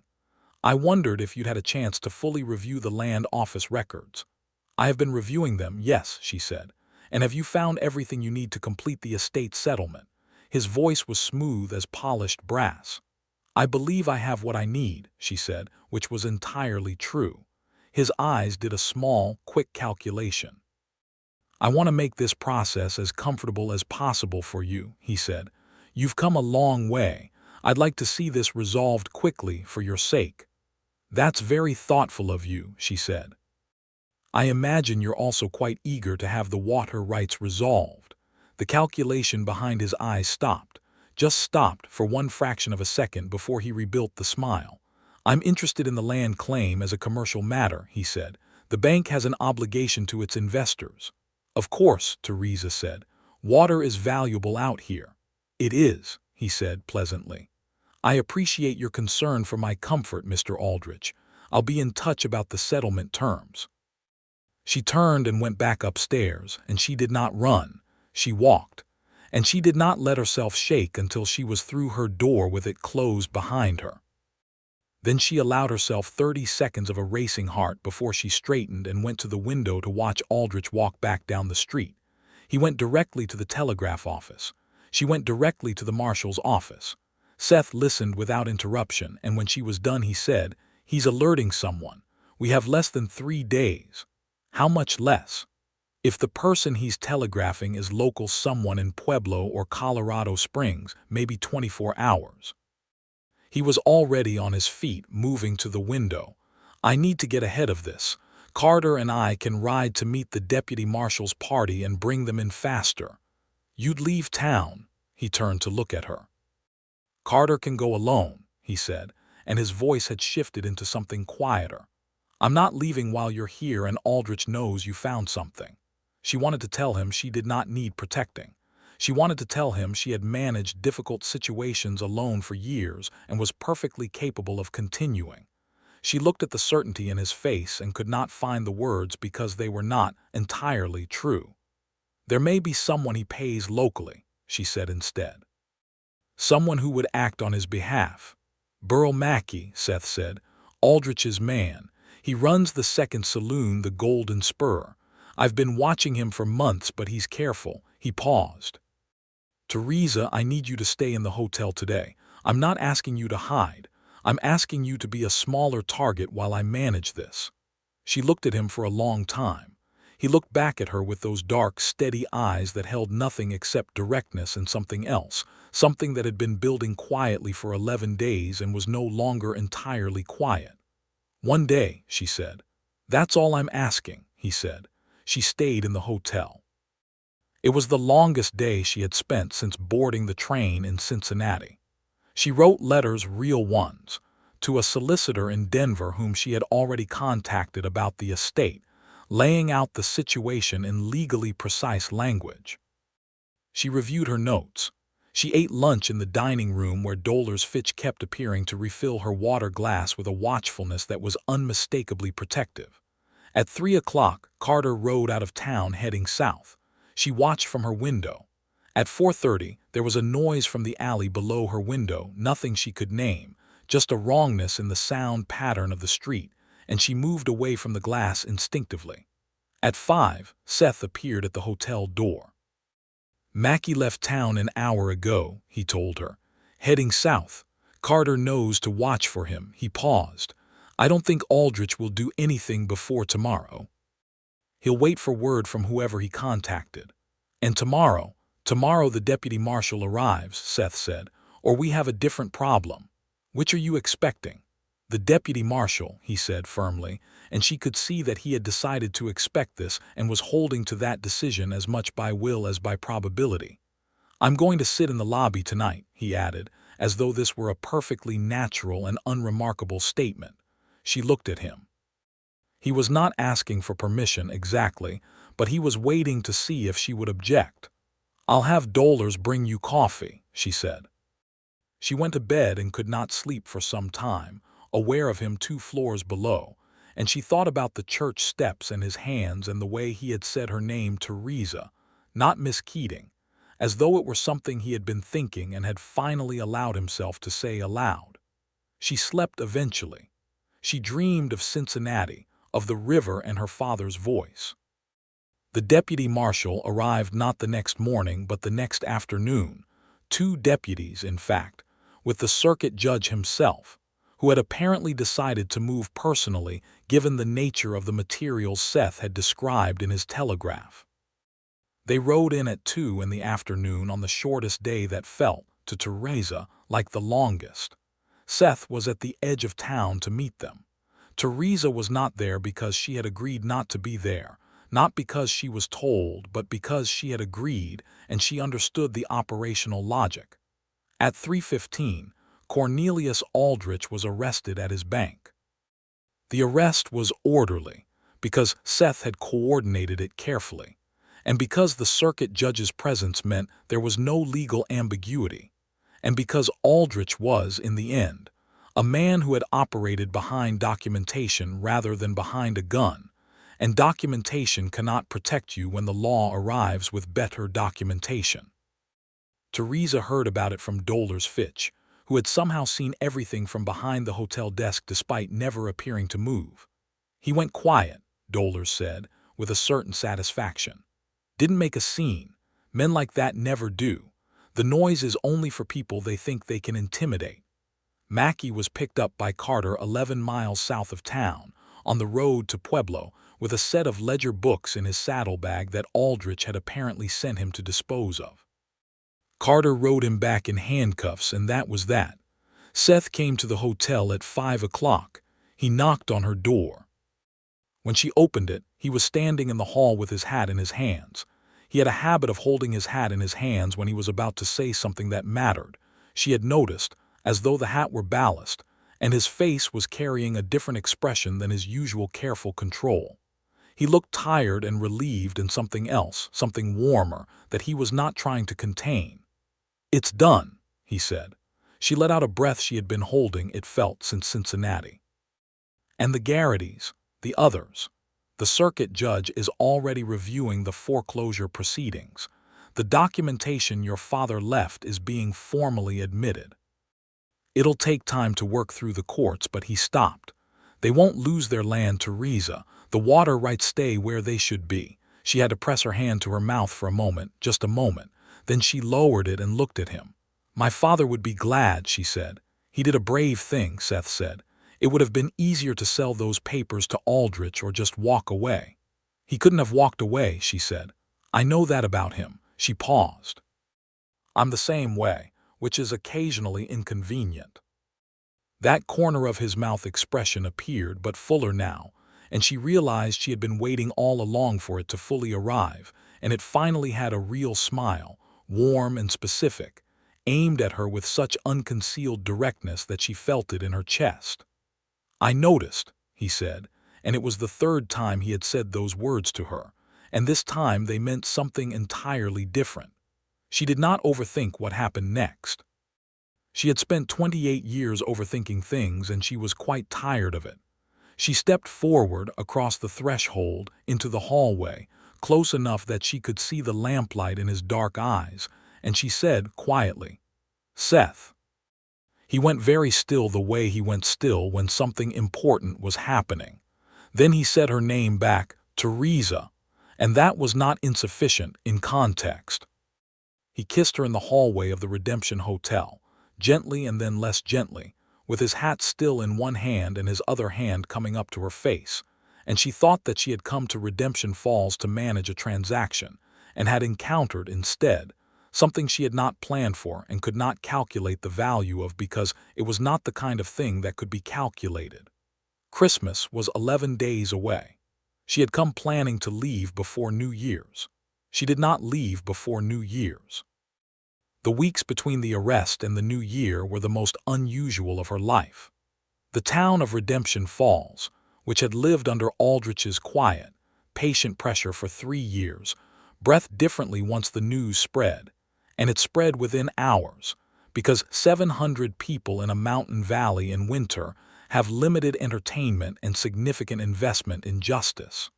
I wondered if you'd had a chance to fully review the land office records. I have been reviewing them, yes, she said. And have you found everything you need to complete the estate settlement? His voice was smooth as polished brass. I believe I have what I need, she said, which was entirely true. His eyes did a small, quick calculation. I want to make this process as comfortable as possible for you, he said. You've come a long way. I'd like to see this resolved quickly for your sake. That's very thoughtful of you, she said. I imagine you're also quite eager to have the water rights resolved. The calculation behind his eyes stopped, just stopped for one fraction of a second before he rebuilt the smile. I'm interested in the land claim as a commercial matter, he said. The bank has an obligation to its investors. Of course, Theresa said. Water is valuable out here. It is, he said pleasantly. I appreciate your concern for my comfort, Mr. Aldrich. I'll be in touch about the settlement terms. She turned and went back upstairs, and she did not run. She walked, and she did not let herself shake until she was through her door with it closed behind her. Then she allowed herself 30 seconds of a racing heart before she straightened and went to the window to watch Aldrich walk back down the street. He went directly to the telegraph office. She went directly to the marshal's office. Seth listened without interruption, and when she was done he said, "He's alerting someone. We have less than 3 days. How much less? If the person he's telegraphing is local someone in Pueblo or Colorado Springs, maybe 24 hours. He was already on his feet, moving to the window. I need to get ahead of this. Carter and I can ride to meet the deputy marshal's party and bring them in faster. You'd leave town, he turned to look at her. Carter can go alone, he said, and his voice had shifted into something quieter. I'm not leaving while you're here, and Aldrich knows you found something. She wanted to tell him she did not need protecting. She wanted to tell him she had managed difficult situations alone for years and was perfectly capable of continuing. She looked at the certainty in his face and could not find the words because they were not entirely true. There may be someone he pays locally, she said instead. Someone who would act on his behalf. Burl Mackey, Seth said, Aldrich's man. He runs the second saloon, the Golden Spur. I've been watching him for months, but he's careful. He paused. Theresa, I need you to stay in the hotel today. I'm not asking you to hide. I'm asking you to be a smaller target while I manage this. She looked at him for a long time. He looked back at her with those dark, steady eyes that held nothing except directness and something else, something that had been building quietly for 11 days and was no longer entirely quiet. One day, she said. That's all I'm asking, he said. She stayed in the hotel. It was the longest day she had spent since boarding the train in Cincinnati. She wrote letters, real ones, to a solicitor in Denver whom she had already contacted about the estate, laying out the situation in legally precise language. She reviewed her notes. She ate lunch in the dining room where Dolores Fitch kept appearing to refill her water glass with a watchfulness that was unmistakably protective. At 3 o'clock, Carter rode out of town heading south. She watched from her window. At 4:30, there was a noise from the alley below her window, nothing she could name, just a wrongness in the sound pattern of the street, and she moved away from the glass instinctively. At 5, Seth appeared at the hotel door. "Mackie left town an hour ago," he told her. "Heading south. Carter knows to watch for him." He paused. "I don't think Aldrich will do anything before tomorrow. He'll wait for word from whoever he contacted. And tomorrow the deputy marshal arrives," Seth said, "or we have a different problem. Which are you expecting?" "The deputy marshal," he said firmly, and she could see that he had decided to expect this and was holding to that decision as much by will as by probability. "I'm going to sit in the lobby tonight," he added, as though this were a perfectly natural and unremarkable statement. She looked at him. He was not asking for permission exactly, but he was waiting to see if she would object. "I'll have Dolores bring you coffee," she said. She went to bed and could not sleep for some time, aware of him 2 floors below, and she thought about the church steps and his hands and the way he had said her name, Theresa, not Miss Keating, as though it were something he had been thinking and had finally allowed himself to say aloud. She slept eventually. She dreamed of Cincinnati, of the river and her father's voice. The deputy marshal arrived not the next morning but the next afternoon, 2 deputies, in fact, with the circuit judge himself, who had apparently decided to move personally given the nature of the materials Seth had described in his telegraph. They rode in at 2 in the afternoon on the shortest day that felt, to Theresa, like the longest. Seth was at the edge of town to meet them. Theresa was not there because she had agreed not to be there, not because she was told, but because she had agreed and she understood the operational logic. At 3:15, Cornelius Aldrich was arrested at his bank. The arrest was orderly because Seth had coordinated it carefully, and because the circuit judge's presence meant there was no legal ambiguity, and because Aldrich was, in the end, a man who had operated behind documentation rather than behind a gun, and documentation cannot protect you when the law arrives with better documentation. Theresa heard about it from Dolores Fitch, who had somehow seen everything from behind the hotel desk despite never appearing to move. "He went quiet," Dolores said, with a certain satisfaction. "Didn't make a scene. Men like that never do. The noise is only for people they think they can intimidate." Mackie was picked up by Carter 11 miles south of town, on the road to Pueblo, with a set of ledger books in his saddlebag that Aldrich had apparently sent him to dispose of. Carter rode him back in handcuffs, and that was that. Seth came to the hotel at 5 o'clock. He knocked on her door. When she opened it, he was standing in the hall with his hat in his hands. He had a habit of holding his hat in his hands when he was about to say something that mattered, she had noticed, as though the hat were ballast, and his face was carrying a different expression than his usual careful control. He looked tired and relieved, and something else, something warmer, that he was not trying to contain. "It's done," he said. She let out a breath she had been holding, it felt, since Cincinnati. "And the Garrities, the others. The circuit judge is already reviewing the foreclosure proceedings. The documentation your father left is being formally admitted. It'll take time to work through the courts," but he stopped. "They won't lose their land, Theresa. The water rights stay where they should be." She had to press her hand to her mouth for a moment, just a moment. Then she lowered it and looked at him. "My father would be glad," she said. "He did a brave thing," Seth said. "It would have been easier to sell those papers to Aldrich or just walk away." "He couldn't have walked away," she said. "I know that about him." She paused. "I'm the same way, which is occasionally inconvenient." That corner of his mouth expression appeared, but fuller now, and she realized she had been waiting all along for it to fully arrive, and it finally had a real smile, warm and specific, aimed at her with such unconcealed directness that she felt it in her chest. "I noticed," he said, and it was the third time he had said those words to her, and this time they meant something entirely different. She did not overthink what happened next. She had spent 28 years overthinking things, and she was quite tired of it. She stepped forward across the threshold into the hallway, close enough that she could see the lamplight in his dark eyes, and she said quietly, "Seth." He went very still, the way he went still when something important was happening. Then he said her name back, "Theresa," and that was not insufficient in context. He kissed her in the hallway of the Redemption Hotel, gently and then less gently, with his hat still in one hand and his other hand coming up to her face, and she thought that she had come to Redemption Falls to manage a transaction, and had encountered instead something she had not planned for and could not calculate the value of, because it was not the kind of thing that could be calculated. Christmas was 11 days away. She had come planning to leave before New Year's. She did not leave before New Year's. The weeks between the arrest and the New Year were the most unusual of her life. The town of Redemption Falls, which had lived under Aldrich's quiet, patient pressure for 3 years, breathed differently once the news spread, and it spread within hours, because 700 people in a mountain valley in winter have limited entertainment and significant investment in justice.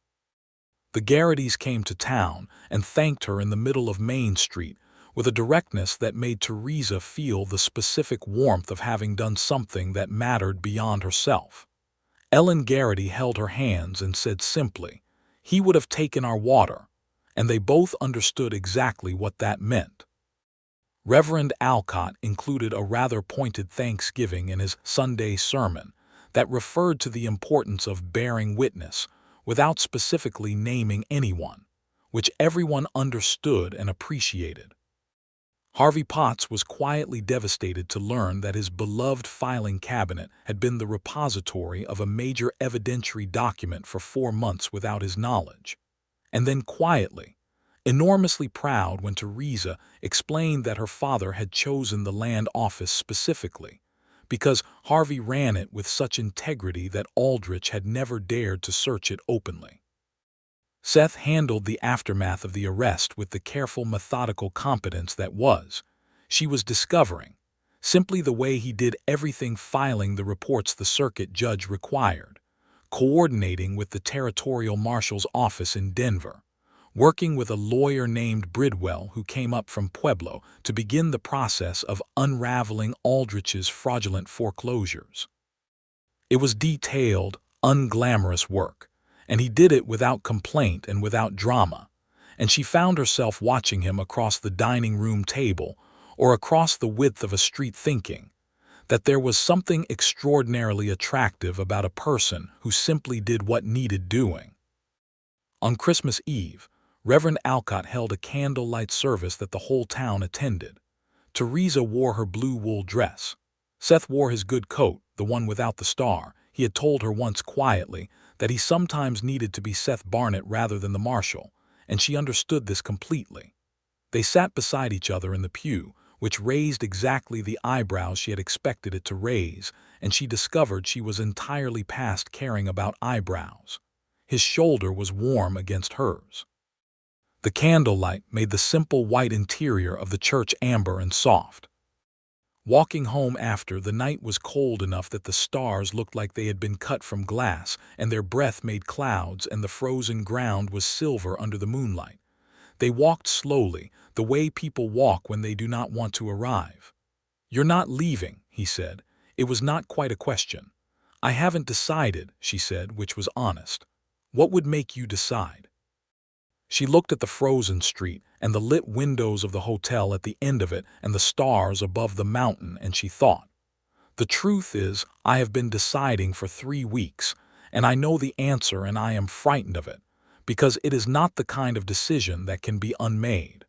The Garrittys came to town and thanked her in the middle of Main Street with a directness that made Theresa feel the specific warmth of having done something that mattered beyond herself. Ellen Garrity held her hands and said simply, "He would have taken our water," and they both understood exactly what that meant. Reverend Alcott included a rather pointed thanksgiving in his Sunday sermon that referred to the importance of bearing witness without specifically naming anyone, which everyone understood and appreciated. Harvey Potts was quietly devastated to learn that his beloved filing cabinet had been the repository of a major evidentiary document for 4 months without his knowledge. And then quietly, enormously proud when Theresa explained that her father had chosen the land office specifically because Harvey ran it with such integrity that Aldrich had never dared to search it openly. Seth handled the aftermath of the arrest with the careful, methodical competence that she was discovering, simply the way he did everything: filing the reports the circuit judge required, coordinating with the territorial marshal's office in Denver, working with a lawyer named Bridwell who came up from Pueblo to begin the process of unraveling Aldrich's fraudulent foreclosures. It was detailed, unglamorous work, and he did it without complaint and without drama, and she found herself watching him across the dining room table or across the width of a street, thinking that there was something extraordinarily attractive about a person who simply did what needed doing. On Christmas Eve, Reverend Alcott held a candlelight service that the whole town attended. Theresa wore her blue wool dress. Seth wore his good coat, the one without the star. He had told her once quietly that he sometimes needed to be Seth Barnett rather than the marshal, and she understood this completely. They sat beside each other in the pew, which raised exactly the eyebrows she had expected it to raise, and she discovered she was entirely past caring about eyebrows. His shoulder was warm against hers. The candlelight made the simple white interior of the church amber and soft. Walking home after, the night was cold enough that the stars looked like they had been cut from glass, and their breath made clouds, and the frozen ground was silver under the moonlight. They walked slowly, the way people walk when they do not want to arrive. "You're not leaving," he said. It was not quite a question. "I haven't decided," she said, which was honest. "What would make you decide?" She looked at the frozen street and the lit windows of the hotel at the end of it and the stars above the mountain, and she thought, "The truth is, I have been deciding for 3 weeks, and I know the answer, and I am frightened of it, because it is not the kind of decision that can be unmade."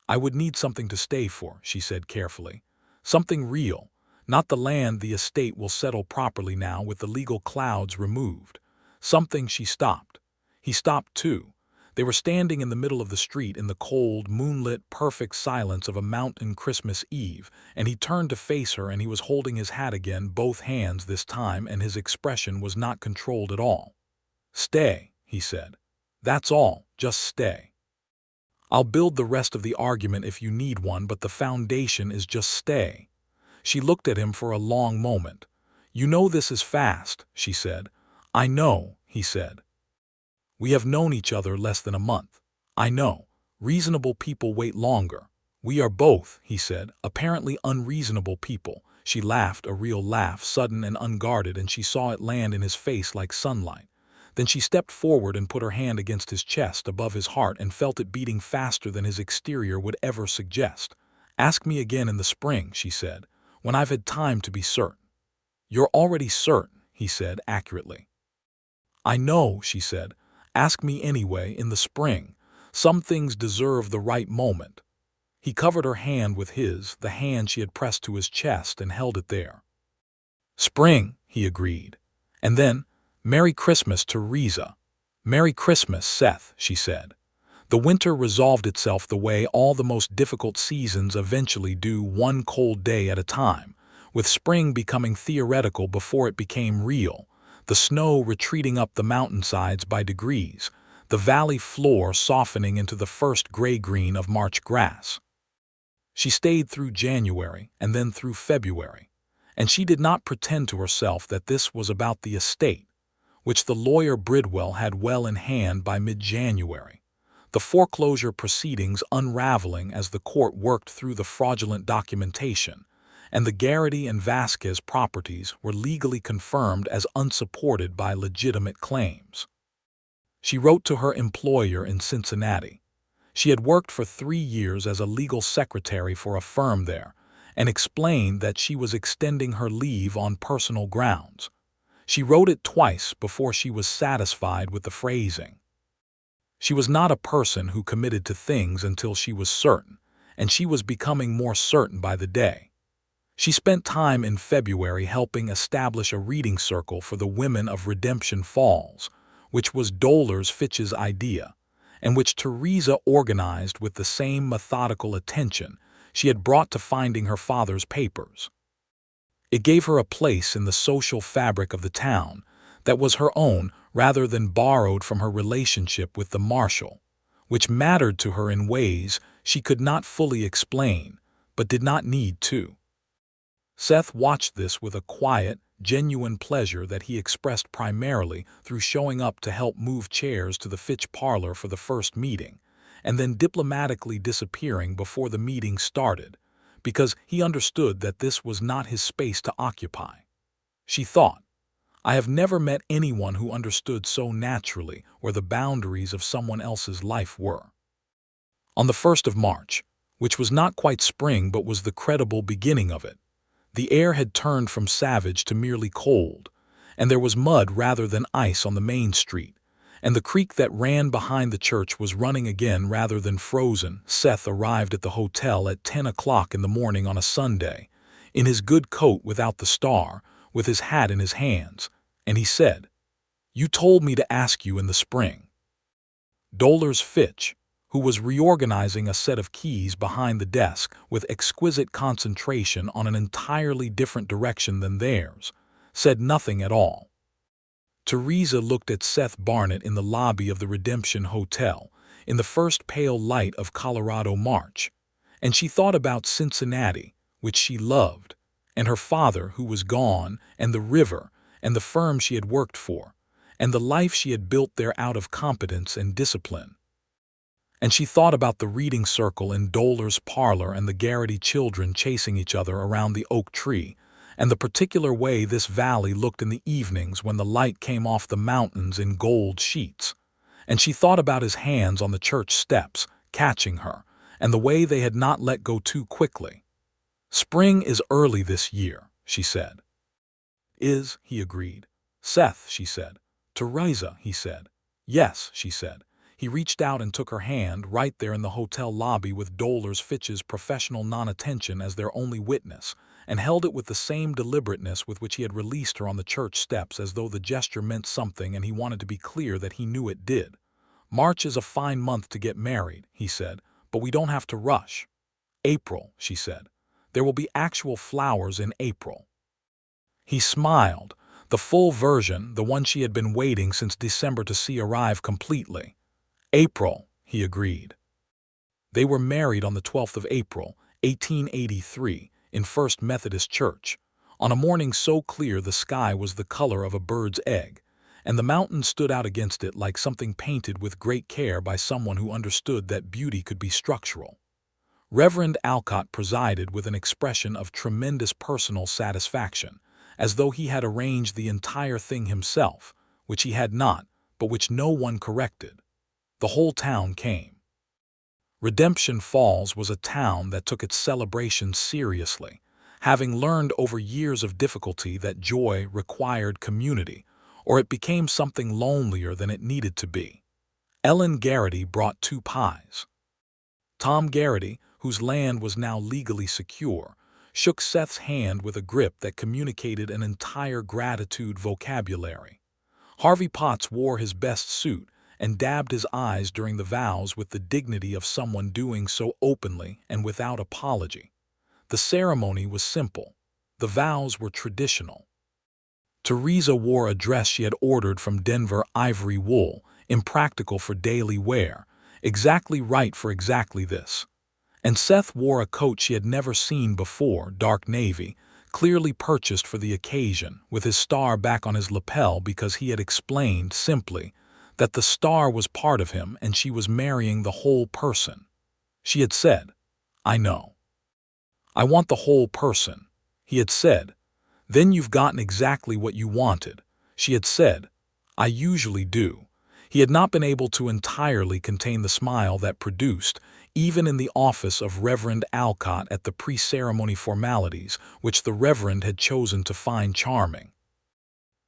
"I would need something to stay for," she said carefully. "Something real, not the land. The estate will settle properly now with the legal clouds removed. Something." She stopped. He stopped too. They were standing in the middle of the street in the cold, moonlit, perfect silence of a mountain Christmas Eve, and he turned to face her and he was holding his hat again, both hands this time, and his expression was not controlled at all. "Stay," he said. "That's all, just stay. I'll build the rest of the argument if you need one, but the foundation is just stay." She looked at him for a long moment. "You know this is fast," she said. "I know," he said. "We have known each other less than a month. I know. Reasonable people wait longer. We are both," he said, "apparently unreasonable people." She laughed, a real laugh, sudden and unguarded, and she saw it land in his face like sunlight. Then she stepped forward and put her hand against his chest above his heart and felt it beating faster than his exterior would ever suggest. "Ask me again in the spring," she said, "when I've had time to be certain." "You're already certain," he said accurately. "I know," she said. "Ask me anyway in the spring. Some things deserve the right moment." He covered her hand with his, the hand she had pressed to his chest, and held it there. "Spring," he agreed. And then, "Merry Christmas, Theresa." "Merry Christmas, Seth," she said. The winter resolved itself the way all the most difficult seasons eventually do, one cold day at a time, with spring becoming theoretical before it became real, the snow retreating up the mountainsides by degrees, the valley floor softening into the first gray-green of March grass. She stayed through January and then through February, and she did not pretend to herself that this was about the estate, which the lawyer Bridwell had well in hand by mid-January, the foreclosure proceedings unraveling as the court worked through the fraudulent documentation, and the Garrity and Vasquez properties were legally confirmed as unsupported by legitimate claims. She wrote to her employer in Cincinnati. She had worked for 3 years as a legal secretary for a firm there, and explained that she was extending her leave on personal grounds. She wrote it twice before she was satisfied with the phrasing. She was not a person who committed to things until she was certain, and she was becoming more certain by the day. She spent time in February helping establish a reading circle for the women of Redemption Falls, which was Dollars Fitch's idea, and which Theresa organized with the same methodical attention she had brought to finding her father's papers. It gave her a place in the social fabric of the town that was her own rather than borrowed from her relationship with the Marshal, which mattered to her in ways she could not fully explain, but did not need to. Seth watched this with a quiet, genuine pleasure that he expressed primarily through showing up to help move chairs to the Fitch parlor for the first meeting, and then diplomatically disappearing before the meeting started, because he understood that this was not his space to occupy. She thought, "I have never met anyone who understood so naturally where the boundaries of someone else's life were." On the 1st of March, which was not quite spring but was the credible beginning of it, the air had turned from savage to merely cold, and there was mud rather than ice on the main street, and the creek that ran behind the church was running again rather than frozen. Seth arrived at the hotel at 10 o'clock in the morning on a Sunday, in his good coat without the star, with his hat in his hands, and he said, "You told me to ask you in the spring." Dollars Fitch, who was reorganizing a set of keys behind the desk with exquisite concentration on an entirely different direction than theirs, said nothing at all. Theresa looked at Seth Barnett in the lobby of the Redemption Hotel in the first pale light of Colorado March, and she thought about Cincinnati, which she loved, and her father who was gone, and the river, and the firm she had worked for, and the life she had built there out of competence and discipline. And she thought about the reading circle in Dollars' parlor and the Garrity children chasing each other around the oak tree, and the particular way this valley looked in the evenings when the light came off the mountains in gold sheets. And she thought about his hands on the church steps, catching her, and the way they had not let go too quickly. "Spring is early this year," she said. "Is," he agreed. "Seth," she said. "Theresa," he said. "Yes," she said. He reached out and took her hand right there in the hotel lobby with Dollars Fitch's professional non-attention as their only witness, and held it with the same deliberateness with which he had released her on the church steps, as though the gesture meant something and he wanted to be clear that he knew it did. "March is a fine month to get married," he said, "but we don't have to rush." "April," she said. "There will be actual flowers in April." He smiled, the full version, the one she had been waiting since December to see arrive completely. "April," he agreed. They were married on the 12th of April, 1883, in First Methodist Church, on a morning so clear the sky was the color of a bird's egg, and the mountains stood out against it like something painted with great care by someone who understood that beauty could be structural. Reverend Alcott presided with an expression of tremendous personal satisfaction, as though he had arranged the entire thing himself, which he had not, but which no one corrected. The whole town came. Redemption Falls was a town that took its celebrations seriously, having learned over years of difficulty that joy required community, or it became something lonelier than it needed to be. Ellen Garrity brought 2 pies. Tom Garrity, whose land was now legally secure, shook Seth's hand with a grip that communicated an entire gratitude vocabulary. Harvey Potts wore his best suit and dabbed his eyes during the vows with the dignity of someone doing so openly and without apology. The ceremony was simple. The vows were traditional. Theresa wore a dress she had ordered from Denver ivory wool, impractical for daily wear, exactly right for exactly this. And Seth wore a coat she had never seen before, dark navy, clearly purchased for the occasion, with his star back on his lapel because he had explained, simply, that the star was part of him and she was marrying the whole person. She had said, "I know. I want the whole person." He had said, "Then you've gotten exactly what you wanted." She had said, "I usually do." He had not been able to entirely contain the smile that produced, even in the office of Reverend Alcott at the pre-ceremony formalities, which the Reverend had chosen to find charming.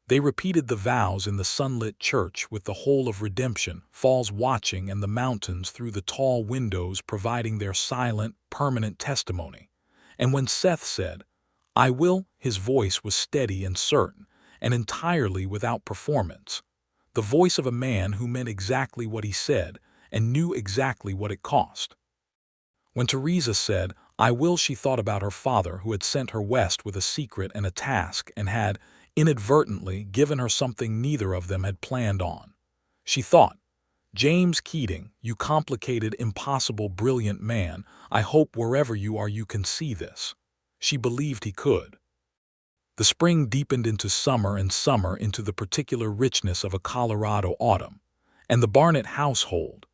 They repeated the vows in the sunlit church with the whole of Redemption Falls watching and the mountains through the tall windows providing their silent, permanent testimony. And when Seth said, "I will," his voice was steady and certain, and entirely without performance. The voice of a man who meant exactly what he said and knew exactly what it cost. When Theresa said, "I will," she thought about her father who had sent her west with a secret and a task and had, inadvertently, given her something neither of them had planned on. She thought, "James Keating, you complicated, impossible, brilliant man, I hope wherever you are you can see this." She believed he could. The spring deepened into summer and summer into the particular richness of a Colorado autumn, and the Barnett household,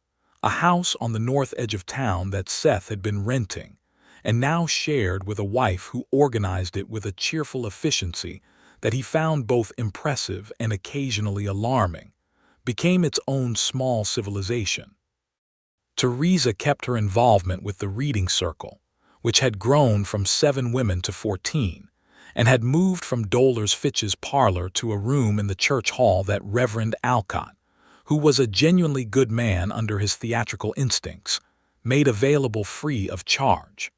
a house on the north edge of town that Seth had been renting, and now shared with a wife who organized it with a cheerful efficiency that he found both impressive and occasionally alarming, became its own small civilization. Theresa kept her involvement with the reading circle, which had grown from 7 women to 14, and had moved from Dollars Fitch's parlor to a room in the church hall that Reverend Alcott, who was a genuinely good man under his theatrical instincts, made available free of charge.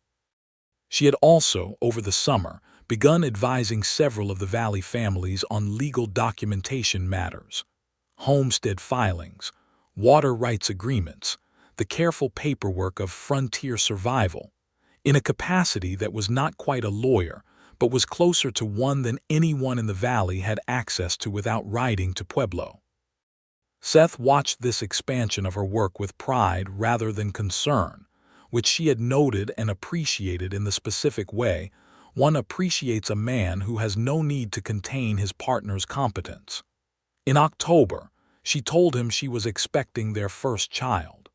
She had also, over the summer, begun advising several of the Valley families on legal documentation matters, homestead filings, water rights agreements, the careful paperwork of frontier survival, in a capacity that was not quite a lawyer, but was closer to one than anyone in the valley had access to without riding to Pueblo. Seth watched this expansion of her work with pride rather than concern, which she had noted and appreciated in the specific way one appreciates a man who has no need to contain his partner's competence. In October, she told him she was expecting their first child.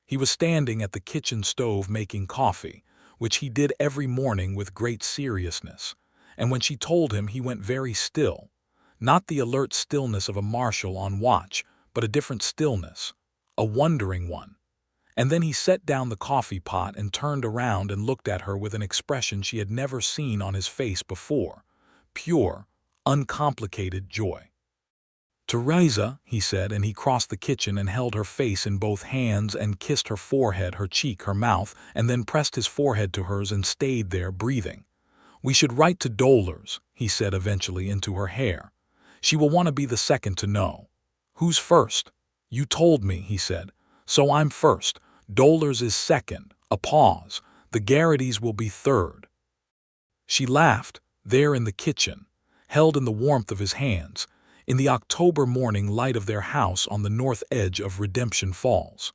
He was standing at the kitchen stove making coffee, which he did every morning with great seriousness, and when she told him he went very still, not the alert stillness of a marshal on watch, but a different stillness, a wondering one. And then he set down the coffee pot and turned around and looked at her with an expression she had never seen on his face before, pure, uncomplicated joy. "Theresa," he said, and he crossed the kitchen and held her face in both hands and kissed her forehead, her cheek, her mouth, and then pressed his forehead to hers and stayed there, breathing. "We should write to Dollars," he said eventually into her hair. "She will want to be the second to know." "Who's first?" You told me, he said. So I'm first. Dolers is second. A pause. The Garrity's will be third. She laughed, there in the kitchen, held in the warmth of his hands, in the October morning light of their house on the north edge of Redemption Falls.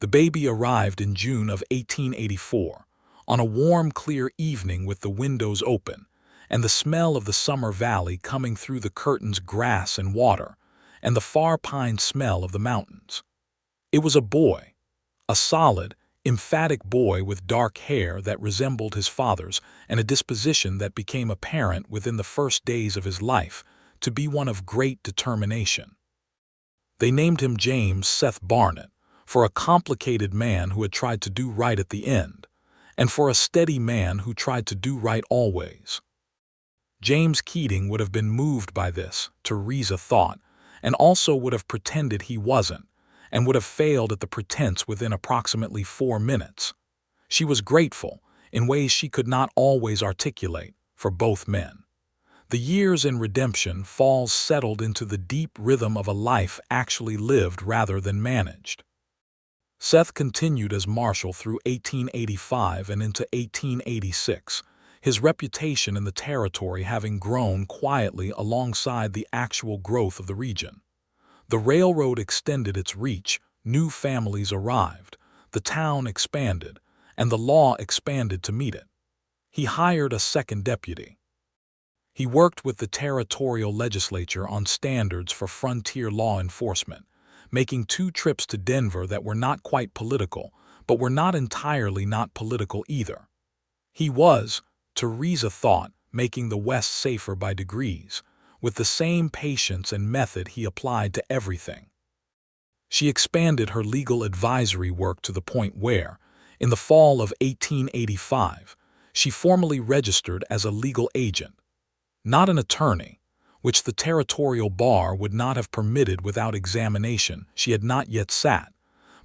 The baby arrived in June of 1884, on a warm, clear evening with the windows open, and the smell of the summer valley coming through the curtains, grass and water, and the far pine smell of the mountains. It was a boy, a solid, emphatic boy with dark hair that resembled his father's and a disposition that became apparent within the first days of his life to be one of great determination. They named him James Seth Barnett, for a complicated man who had tried to do right at the end, and for a steady man who tried to do right always. James Keating would have been moved by this, Theresa thought, and also would have pretended he wasn't, and would have failed at the pretense within approximately 4 minutes. She was grateful, in ways she could not always articulate, for both men. The years in Redemption Falls settled into the deep rhythm of a life actually lived rather than managed. Seth continued as Marshal through 1885 and into 1886, his reputation in the territory having grown quietly alongside the actual growth of the region. The railroad extended its reach, new families arrived, the town expanded, and the law expanded to meet it. He hired a second deputy. He worked with the territorial legislature on standards for frontier law enforcement, making 2 trips to Denver that were not quite political, but were not entirely not political either. He was, Theresa thought, making the West safer by degrees, with the same patience and method he applied to everything. She expanded her legal advisory work to the point where, in the fall of 1885, she formally registered as a legal agent, not an attorney, which the territorial bar would not have permitted without examination. She had not yet sat,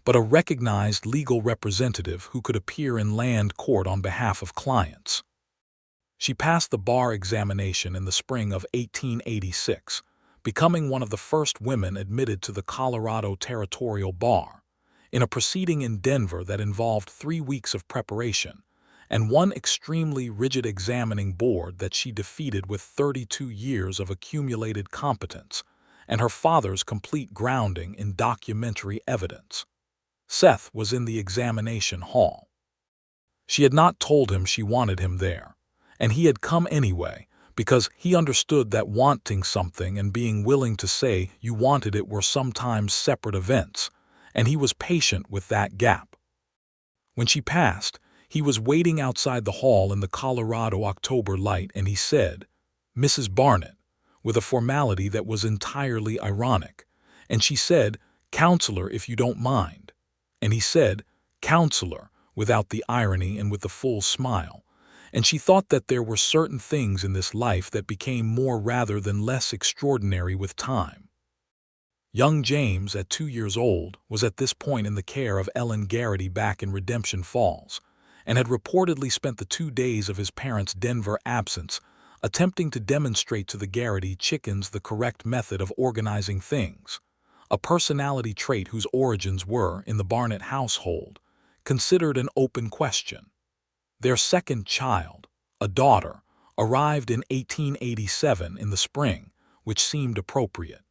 but a recognized legal representative who could appear in land court on behalf of clients. She passed the bar examination in the spring of 1886, becoming one of the first women admitted to the Colorado Territorial Bar, in a proceeding in Denver that involved 3 weeks of preparation, and one extremely rigid examining board that she defeated with 32 years of accumulated competence and her father's complete grounding in documentary evidence. Seth was in the examination hall. She had not told him she wanted him there, and he had come anyway because he understood that wanting something and being willing to say you wanted it were sometimes separate events, and he was patient with that gap. When she passed, he was waiting outside the hall in the Colorado October light, and he said, "Mrs. Barnett," with a formality that was entirely ironic, and she said, "Counselor, if you don't mind." And he said, "Counselor," without the irony and with the full smile, and she thought that there were certain things in this life that became more rather than less extraordinary with time. Young James, at 2 years old, was at this point in the care of Ellen Garrity back in Redemption Falls, and had reportedly spent the 2 days of his parents' Denver absence attempting to demonstrate to the Garrity chickens the correct method of organizing things, a personality trait whose origins were, in the Barnett household, considered an open question. Their second child, a daughter, arrived in 1887 in the spring, which seemed appropriate.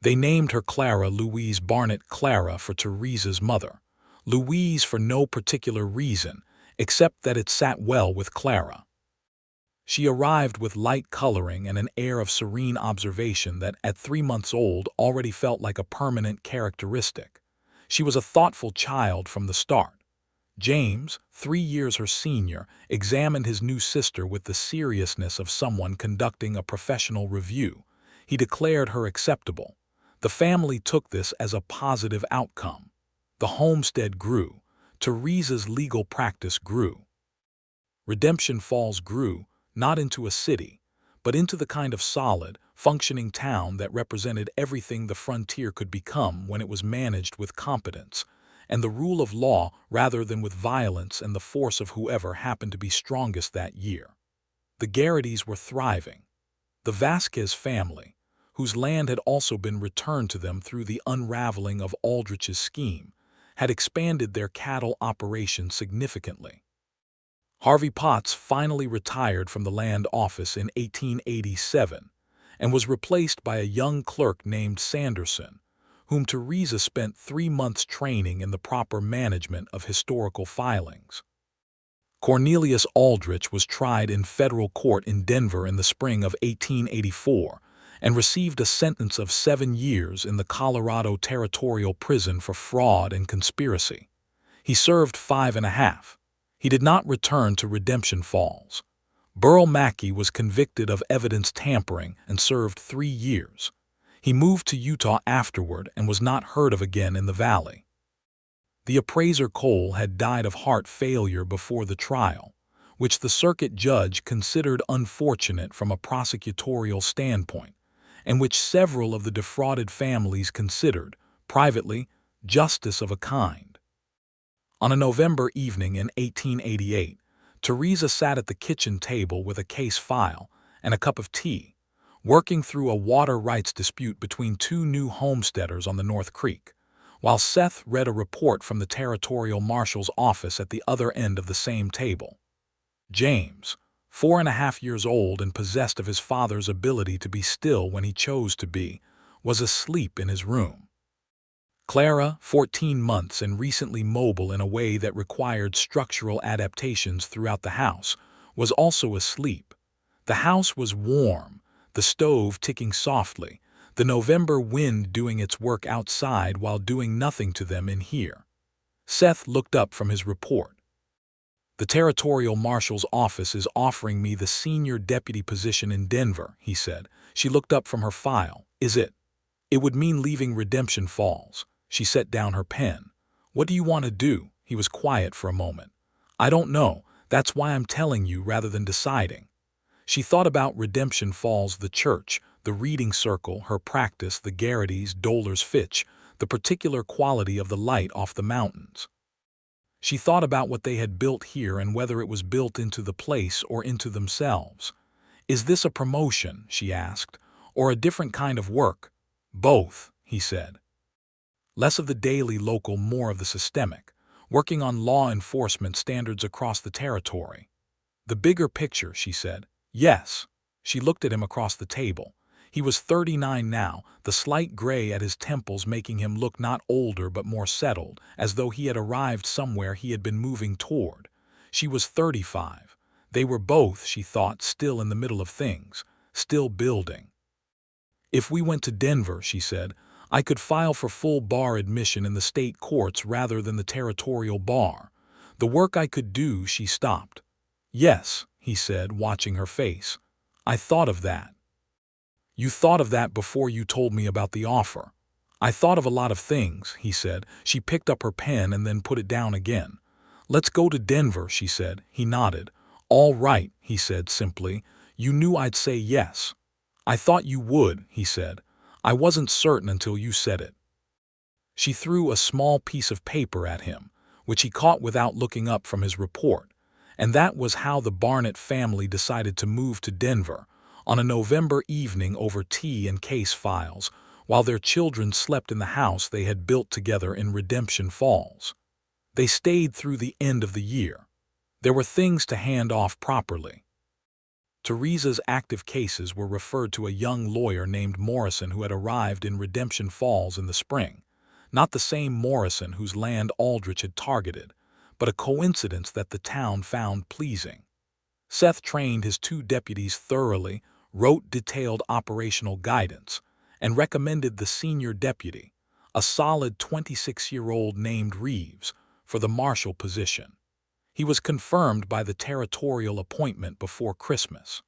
They named her Clara Louise Barnett, Clara for Theresa's mother, Louise for no particular reason except that it sat well with Clara. She arrived with light coloring and an air of serene observation that at 3 months old already felt like a permanent characteristic. She was a thoughtful child from the start. James, 3 years her senior, examined his new sister with the seriousness of someone conducting a professional review. He declared her acceptable. The family took this as a positive outcome. The homestead grew. Theresa's legal practice grew. Redemption Falls grew, not into a city, but into the kind of solid, functioning town that represented everything the frontier could become when it was managed with competence and the rule of law rather than with violence and the force of whoever happened to be strongest that year. The Garritys were thriving. The Vasquez family, whose land had also been returned to them through the unraveling of Aldrich's scheme, had expanded their cattle operation significantly. Harvey Potts finally retired from the land office in 1887 and was replaced by a young clerk named Sanderson, whom Theresa spent 3 months training in the proper management of historical filings. Cornelius Aldrich was tried in federal court in Denver in the spring of 1884 and received a sentence of 7 years in the Colorado Territorial Prison for fraud and conspiracy. He served 5.5. He did not return to Redemption Falls. Burl Mackey was convicted of evidence tampering and served 3 years. He moved to Utah afterward and was not heard of again in the valley. The appraiser Cole had died of heart failure before the trial, which the circuit judge considered unfortunate from a prosecutorial standpoint, and which several of the defrauded families considered, privately, justice of a kind. On a November evening in 1888, Theresa sat at the kitchen table with a case file and a cup of tea, working through a water rights dispute between 2 new homesteaders on the North Creek, while Seth read a report from the territorial marshal's office at the other end of the same table. James, 4.5 years old and possessed of his father's ability to be still when he chose to be, was asleep in his room. Clara, 14 months and recently mobile in a way that required structural adaptations throughout the house, was also asleep. The house was warm, the stove ticking softly, the November wind doing its work outside while doing nothing to them in here. Seth looked up from his report. "The territorial marshal's office is offering me the senior deputy position in Denver," he said. She looked up from her file. "Is it? It would mean leaving Redemption Falls." She set down her pen. "What do you want to do?" He was quiet for a moment. "I don't know. That's why I'm telling you rather than deciding." She thought about Redemption Falls, the church, the reading circle, her practice, the Garrity's, Dolar's Fitch, the particular quality of the light off the mountains. She thought about what they had built here and whether it was built into the place or into themselves. "Is this a promotion?" she asked, "or a different kind of work?" "Both," he said. "Less of the daily local, more of the systemic, working on law enforcement standards across the territory." "The bigger picture," she said. "Yes." She looked at him across the table. He was 39 now, the slight gray at his temples making him look not older but more settled, as though he had arrived somewhere he had been moving toward. She was 35. They were both, she thought, still in the middle of things, still building. "If we went to Denver," she said, "I could file for full bar admission in the state courts rather than the territorial bar. The work I could do." She stopped. "Yes," he said, watching her face. "I thought of that." "You thought of that before you told me about the offer." "I thought of a lot of things," he said. She picked up her pen and then put it down again. "Let's go to Denver," she said. He nodded. "All right," he said simply. "You knew I'd say yes." "I thought you would," he said. "I wasn't certain until you said it." She threw a small piece of paper at him, which he caught without looking up from his report, and that was how the Barnett family decided to move to Denver, on a November evening over tea and case files, while their children slept in the house they had built together in Redemption Falls. They stayed through the end of the year. There were things to hand off properly. Theresa's active cases were referred to a young lawyer named Morrison who had arrived in Redemption Falls in the spring, not the same Morrison whose land Aldrich had targeted, but a coincidence that the town found pleasing. Seth trained his 2 deputies thoroughly, wrote detailed operational guidance, and recommended the senior deputy, a solid 26-year-old named Reeves, for the marshal position. He was confirmed by the territorial appointment before Christmas.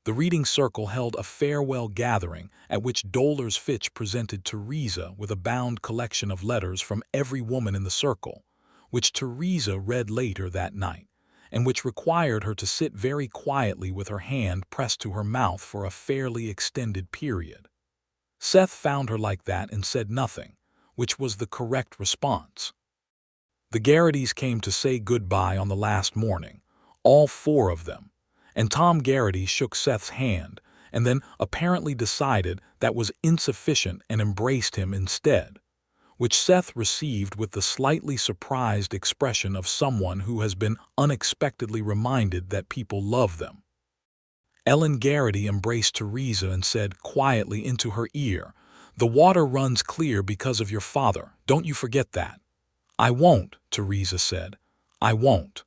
The reading circle held a farewell gathering at which Dolar's Fitch presented Theresa with a bound collection of letters from every woman in the circle, which Theresa read later that night, and which required her to sit very quietly with her hand pressed to her mouth for a fairly extended period. Seth found her like that and said nothing, which was the correct response. The Garritys came to say goodbye on the last morning, all 4 of them, and Tom Garrity shook Seth's hand and then apparently decided that was insufficient and embraced him instead, which Seth received with the slightly surprised expression of someone who has been unexpectedly reminded that people love them. Ellen Garrity embraced Theresa and said quietly into her ear, "The water runs clear because of your father, don't you forget that." "I won't," Theresa said. "I won't."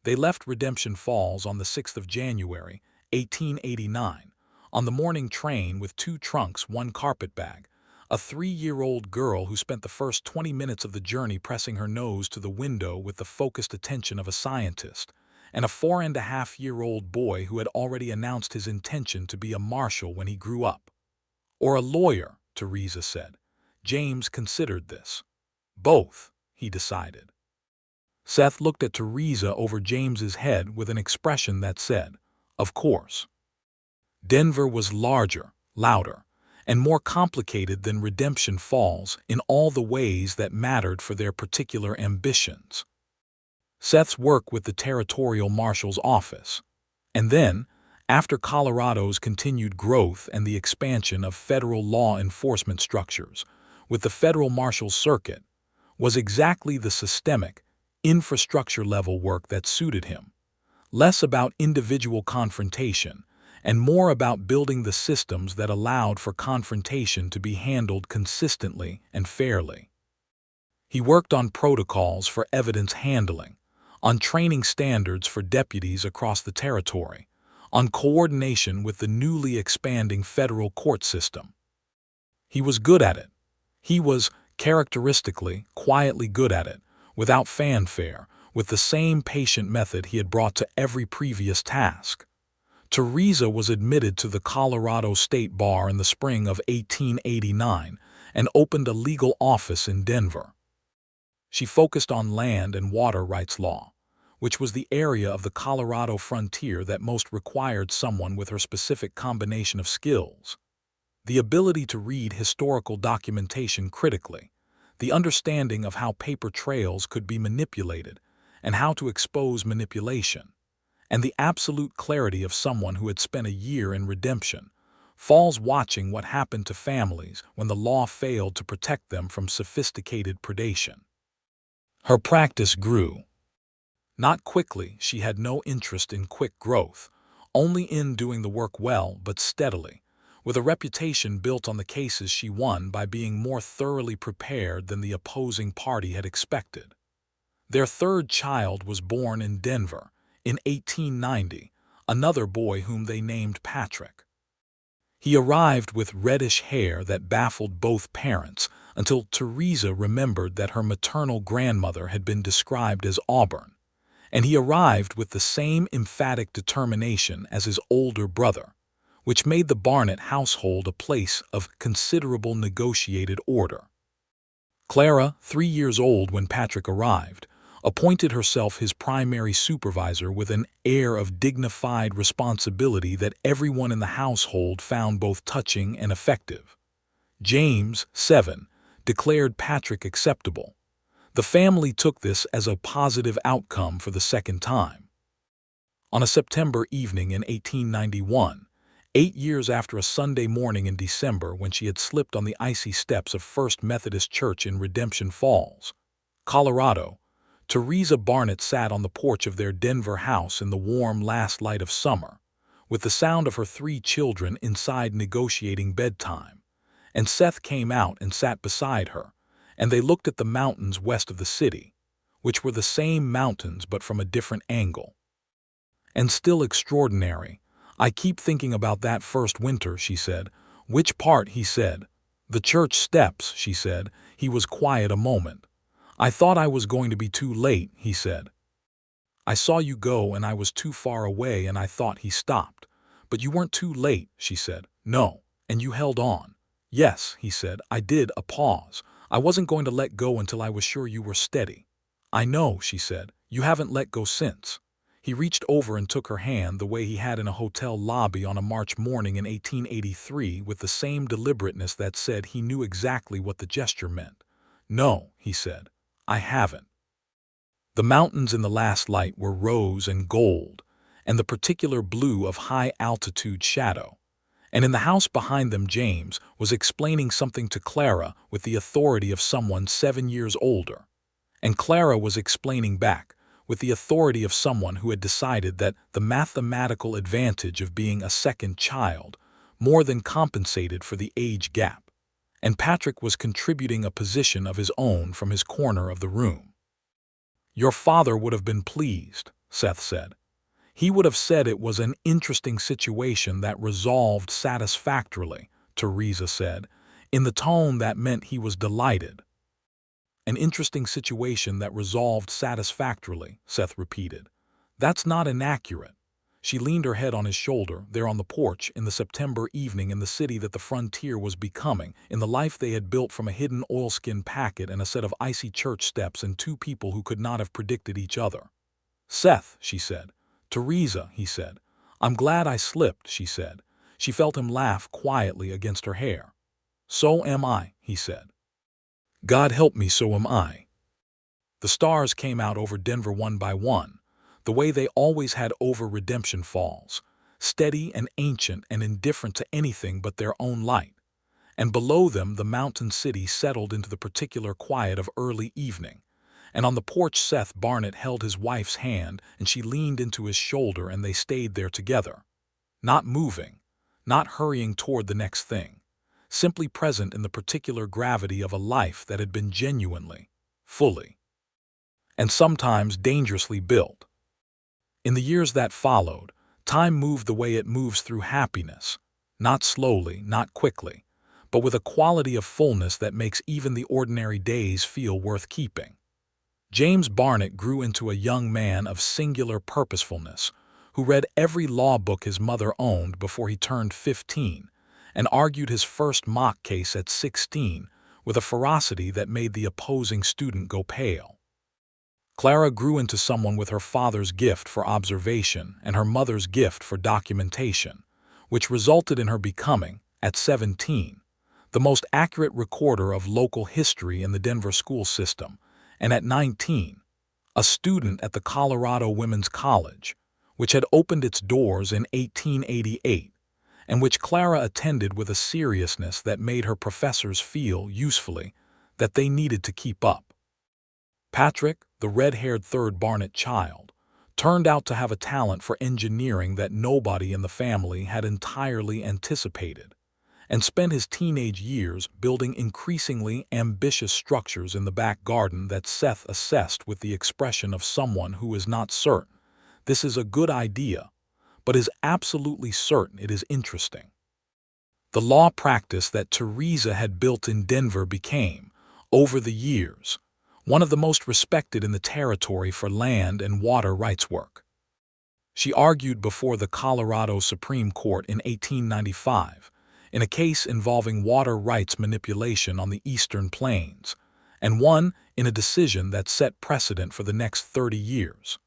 They left Redemption Falls on the 6th of January, 1889, on the morning train with 2 trunks, 1 carpet bag, a 3-year-old girl who spent the first 20 minutes of the journey pressing her nose to the window with the focused attention of a scientist, and a 4-and-a-half-year-old boy who had already announced his intention to be a marshal when he grew up. Or a lawyer, Theresa said. James considered this. Both, he decided. Seth looked at Theresa over James's head with an expression that said, "Of course." Denver was larger, louder, and more complicated than Redemption Falls in all the ways that mattered for their particular ambitions. Seth's work with the Territorial Marshal's office, and then, after Colorado's continued growth and the expansion of federal law enforcement structures, with the Federal Marshal's Circuit, was exactly the systemic, infrastructure-level work that suited him, less about individual confrontation and more about building the systems that allowed for confrontation to be handled consistently and fairly. He worked on protocols for evidence handling, on training standards for deputies across the territory, on coordination with the newly expanding federal court system. He was good at it. He was, characteristically, quietly good at it, without fanfare, with the same patient method he had brought to every previous task. Theresa was admitted to the Colorado State Bar in the spring of 1889 and opened a legal office in Denver. She focused on land and water rights law, which was the area of the Colorado frontier that most required someone with her specific combination of skills. The ability to read historical documentation critically, the understanding of how paper trails could be manipulated and how to expose manipulation, and the absolute clarity of someone who had spent a year in Redemption Falls watching what happened to families when the law failed to protect them from sophisticated predation. Her practice grew. Not quickly, she had no interest in quick growth, only in doing the work well but steadily, with a reputation built on the cases she won by being more thoroughly prepared than the opposing party had expected. Their 3rd child was born in Denver in 1890, another boy whom they named Patrick. He arrived with reddish hair that baffled both parents until Theresa remembered that her maternal grandmother had been described as auburn, and he arrived with the same emphatic determination as his older brother, which made the Barnett household a place of considerable negotiated order. Clara, 3 years old when Patrick arrived, appointed herself his primary supervisor with an air of dignified responsibility that everyone in the household found both touching and effective. James, 7, declared Patrick acceptable. The family took this as a positive outcome for the second time. On a September evening in 1891, 8 years after a Sunday morning in December when she had slipped on the icy steps of First Methodist Church in Redemption Falls, Colorado, Theresa Barnett sat on the porch of their Denver house in the warm last light of summer, with the sound of her 3 children inside negotiating bedtime, and Seth came out and sat beside her, and they looked at the mountains west of the city, which were the same mountains but from a different angle. "And still extraordinary. I keep thinking about that first winter," she said. "Which part?" he said. "The church steps," she said. He was quiet a moment. "I thought I was going to be too late," he said. "I saw you go and I was too far away and I thought," he stopped. "But you weren't too late," she said. "No, and you held on." "Yes," he said, "I did." A pause. "I wasn't going to let go until I was sure you were steady." "I know," she said. "You haven't let go since." He reached over and took her hand the way he had in a hotel lobby on a March morning in 1883 with the same deliberateness that said he knew exactly what the gesture meant. "No," he said, "I haven't." The mountains in the last light were rose and gold, and the particular blue of high-altitude shadow, And in the house behind them, James was explaining something to Clara with the authority of someone 7 years older. And Clara was explaining back with the authority of someone who had decided that the mathematical advantage of being a second child more than compensated for the age gap. And Patrick was contributing a position of his own from his corner of the room. "Your father would have been pleased," Seth said. "He would have said it was an interesting situation that resolved satisfactorily," Theresa said, in the tone that meant he was delighted. "An interesting situation that resolved satisfactorily," Seth repeated. "That's not inaccurate." She leaned her head on his shoulder, there on the porch, in the September evening, in the city that the frontier was becoming, in the life they had built from a hidden oilskin packet and a set of icy church steps and two people who could not have predicted each other. "Seth," she said. "Theresa," he said. "I'm glad I slipped," she said. She felt him laugh quietly against her hair. "So am I," he said. "God help me, so am I." The stars came out over Denver one by one, the way they always had over Redemption Falls, steady and ancient and indifferent to anything but their own light. And below them the mountain city settled into the particular quiet of early evening. And on the porch Seth Barnett held his wife's hand, and she leaned into his shoulder, and they stayed there together. Not moving, not hurrying toward the next thing, simply present in the particular gravity of a life that had been genuinely, fully, and sometimes dangerously built. In the years that followed, time moved the way it moves through happiness, not slowly, not quickly, but with a quality of fullness that makes even the ordinary days feel worth keeping. James Barnett grew into a young man of singular purposefulness, who read every law book his mother owned before he turned 15, and argued his first mock case at 16 with a ferocity that made the opposing student go pale. Clara grew into someone with her father's gift for observation and her mother's gift for documentation, which resulted in her becoming, at 17, the most accurate recorder of local history in the Denver school system, and at 19, a student at the Colorado Women's College, which had opened its doors in 1888, and which Clara attended with a seriousness that made her professors feel, usefully, that they needed to keep up. Patrick, the red-haired third Barnett child, turned out to have a talent for engineering that nobody in the family had entirely anticipated, and spent his teenage years building increasingly ambitious structures in the back garden that Seth assessed with the expression of someone who is not certain this is a good idea, but is absolutely certain it is interesting. The law practice that Theresa had built in Denver became, over the years, one of the most respected in the territory for land and water rights work. She argued before the Colorado Supreme Court in 1895 in a case involving water rights manipulation on the Eastern Plains, and won in a decision that set precedent for the next 30 years.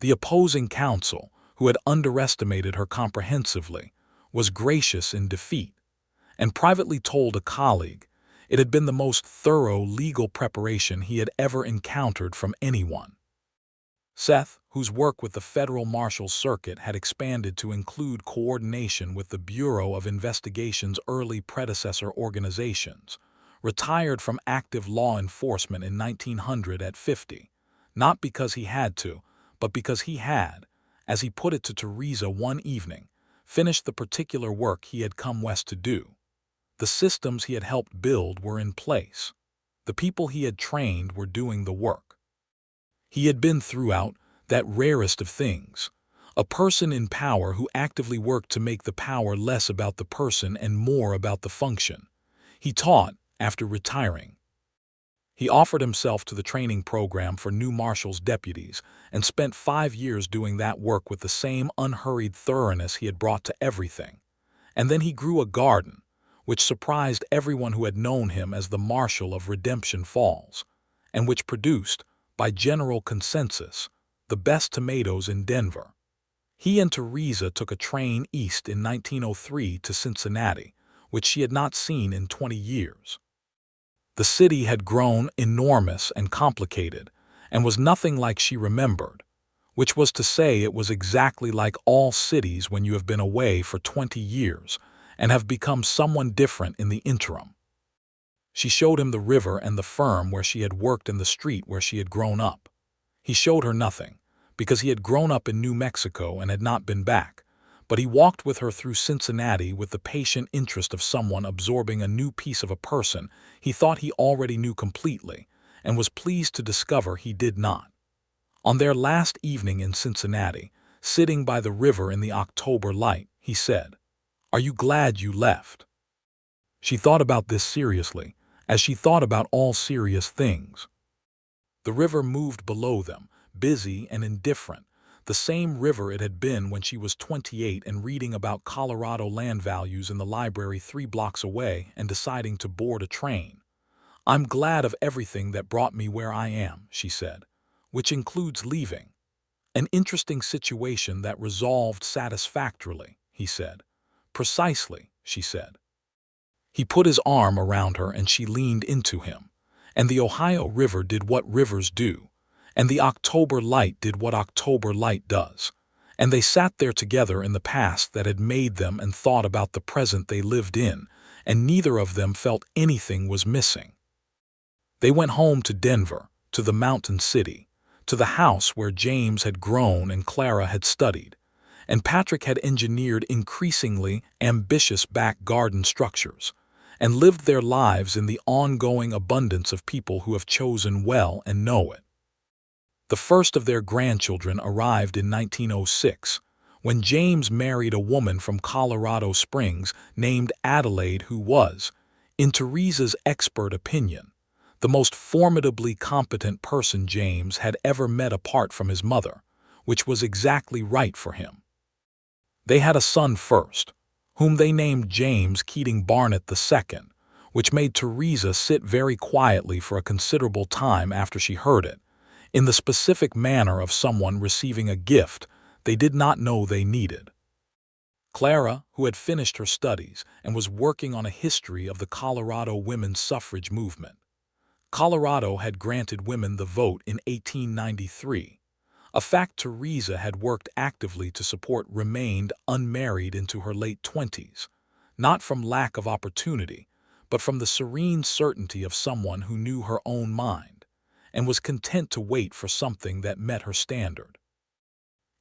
The opposing counsel, who had underestimated her comprehensively, was gracious in defeat, and privately told a colleague it had been the most thorough legal preparation he had ever encountered from anyone. Seth, whose work with the federal Marshal Circuit had expanded to include coordination with the Bureau of Investigation's early predecessor organizations, retired from active law enforcement in 1900 at 50, not because he had to, but because he had, as he put it to Theresa one evening, finished the particular work he had come west to do. The systems he had helped build were in place. The people he had trained were doing the work. He had been throughout that rarest of things, a person in power who actively worked to make the power less about the person and more about the function. He taught after retiring. He offered himself to the training program for new marshal's deputies and spent 5 years doing that work with the same unhurried thoroughness he had brought to everything. And then he grew a garden, which surprised everyone who had known him as the Marshal of Redemption Falls, and which produced, by general consensus, the best tomatoes in Denver. He and Theresa took a train east in 1903 to Cincinnati, which she had not seen in 20 years. The city had grown enormous and complicated, and was nothing like she remembered, which was to say it was exactly like all cities when you have been away for 20 years, and have become someone different in the interim. She showed him the river and the firm where she had worked and the street where she had grown up. He showed her nothing, because he had grown up in New Mexico and had not been back, but he walked with her through Cincinnati with the patient interest of someone absorbing a new piece of a person he thought he already knew completely, and was pleased to discover he did not. On their last evening in Cincinnati, sitting by the river in the October light, he said, "Are you glad you left?" She thought about this seriously, as she thought about all serious things. The river moved below them, busy and indifferent, the same river it had been when she was 28 and reading about Colorado land values in the library 3 blocks away and deciding to board a train. "I'm glad of everything that brought me where I am," she said, "which includes leaving. An interesting situation that resolved satisfactorily," he said. "Precisely," she said. He put his arm around her and she leaned into him. And the Ohio River did what rivers do. And the October light did what October light does. And they sat there together in the past that had made them and thought about the present they lived in, and neither of them felt anything was missing. They went home to Denver, to the mountain city, to the house where James had grown and Clara had studied, and Patrick had engineered increasingly ambitious back garden structures, and lived their lives in the ongoing abundance of people who have chosen well and know it. The first of their grandchildren arrived in 1906, when James married a woman from Colorado Springs named Adelaide who was, in Theresa's expert opinion, the most formidably competent person James had ever met apart from his mother, which was exactly right for him. They had a son first, whom they named James Keating Barnett II, which made Theresa sit very quietly for a considerable time after she heard it, in the specific manner of someone receiving a gift they did not know they needed. Clara, who had finished her studies and was working on a history of the Colorado women's suffrage movement. Colorado had granted women the vote in 1893, a fact Theresa had worked actively to support, remained unmarried into her late 20s, not from lack of opportunity, but from the serene certainty of someone who knew her own mind, and was content to wait for something that met her standard.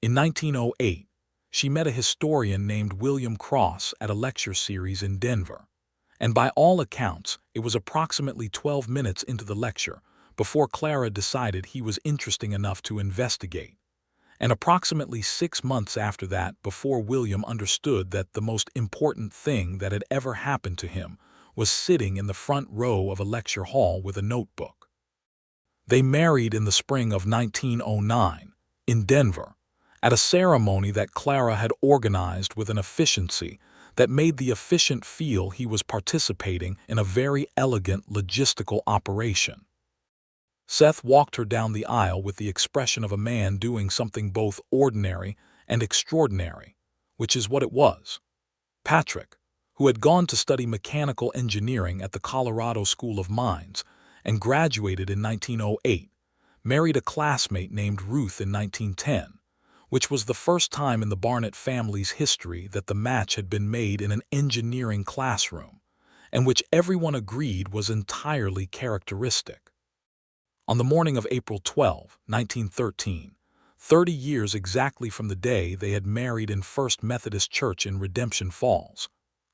In 1908, she met a historian named William Cross at a lecture series in Denver, and by all accounts, it was approximately 12 minutes into the lecture before Clara decided he was interesting enough to investigate, and approximately 6 months after that before William understood that the most important thing that had ever happened to him was sitting in the front row of a lecture hall with a notebook. They married in the spring of 1909, in Denver, at a ceremony that Clara had organized with an efficiency that made the officiant feel he was participating in a very elegant logistical operation. Seth walked her down the aisle with the expression of a man doing something both ordinary and extraordinary, which is what it was. Patrick, who had gone to study mechanical engineering at the Colorado School of Mines and graduated in 1908, married a classmate named Ruth in 1910, which was the first time in the Barnett family's history that the match had been made in an engineering classroom, and which everyone agreed was entirely characteristic. On the morning of April 12, 1913, 30 years exactly from the day they had married in First Methodist Church in Redemption Falls,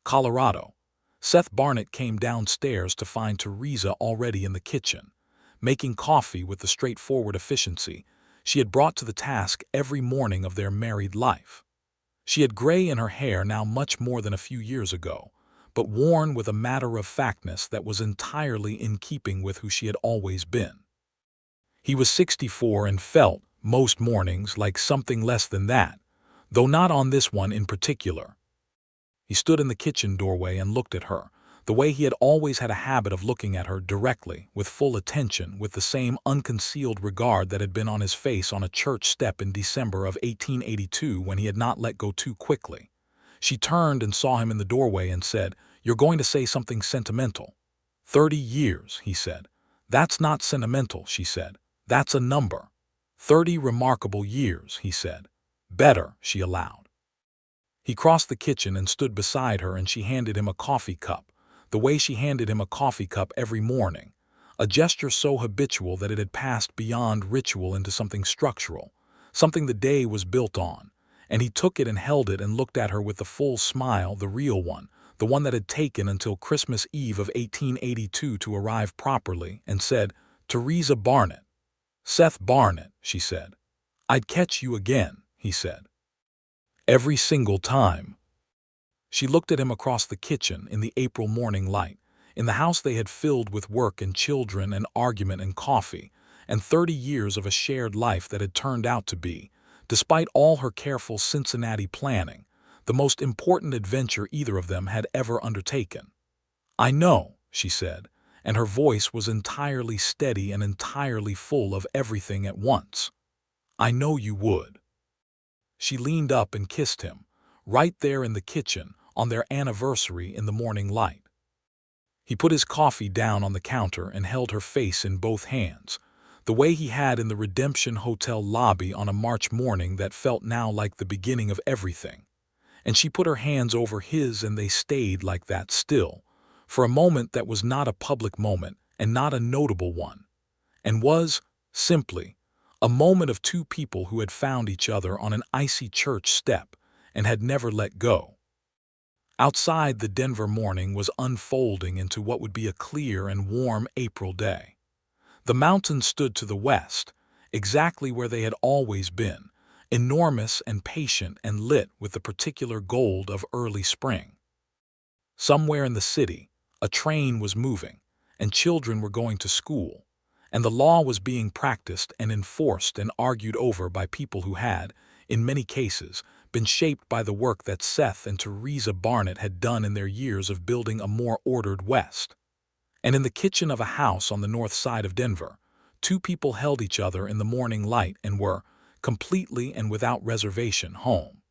Colorado, Seth Barnett came downstairs to find Theresa already in the kitchen, making coffee with the straightforward efficiency she had brought to the task every morning of their married life. She had gray in her hair now much more than a few years ago, but worn with a matter-of-factness that was entirely in keeping with who she had always been. He was 64 and felt, most mornings, like something less than that, though not on this one in particular. He stood in the kitchen doorway and looked at her, the way he had always had a habit of looking at her directly, with full attention, with the same unconcealed regard that had been on his face on a church step in December of 1882 when he had not let go too quickly. She turned and saw him in the doorway and said, "You're going to say something sentimental." 30 years, he said. "That's not sentimental," she said. "That's a number." 30 remarkable years, he said. "Better," she allowed. He crossed the kitchen and stood beside her, and she handed him a coffee cup, the way she handed him a coffee cup every morning, a gesture so habitual that it had passed beyond ritual into something structural, something the day was built on. And he took it and held it and looked at her with the full smile, the real one, the one that had taken until Christmas Eve of 1882 to arrive properly, and said, "Theresa Barnett." "Seth Barnett," she said. "I'd catch you again," he said. "Every single time." She looked at him across the kitchen in the April morning light. In the house they had filled with work and children and argument and coffee, and 30 years of a shared life that had turned out to be, despite all her careful Cincinnati planning, the most important adventure either of them had ever undertaken. "I know," she said, and her voice was entirely steady and entirely full of everything at once. "I know you would." She leaned up and kissed him, right there in the kitchen, on their anniversary in the morning light. He put his coffee down on the counter and held her face in both hands, the way he had in the Redemption Hotel lobby on a March morning that felt now like the beginning of everything. And she put her hands over his, and they stayed like that still, for a moment that was not a public moment and not a notable one, and was, simply, a moment of two people who had found each other on an icy church step and had never let go. Outside, the Denver morning was unfolding into what would be a clear and warm April day. The mountains stood to the west, exactly where they had always been, enormous and patient and lit with the particular gold of early spring. Somewhere in the city, a train was moving, and children were going to school, and the law was being practiced and enforced and argued over by people who had, in many cases, been shaped by the work that Seth and Theresa Barnett had done in their years of building a more ordered West. And in the kitchen of a house on the north side of Denver, two people held each other in the morning light and were, completely and without reservation, home.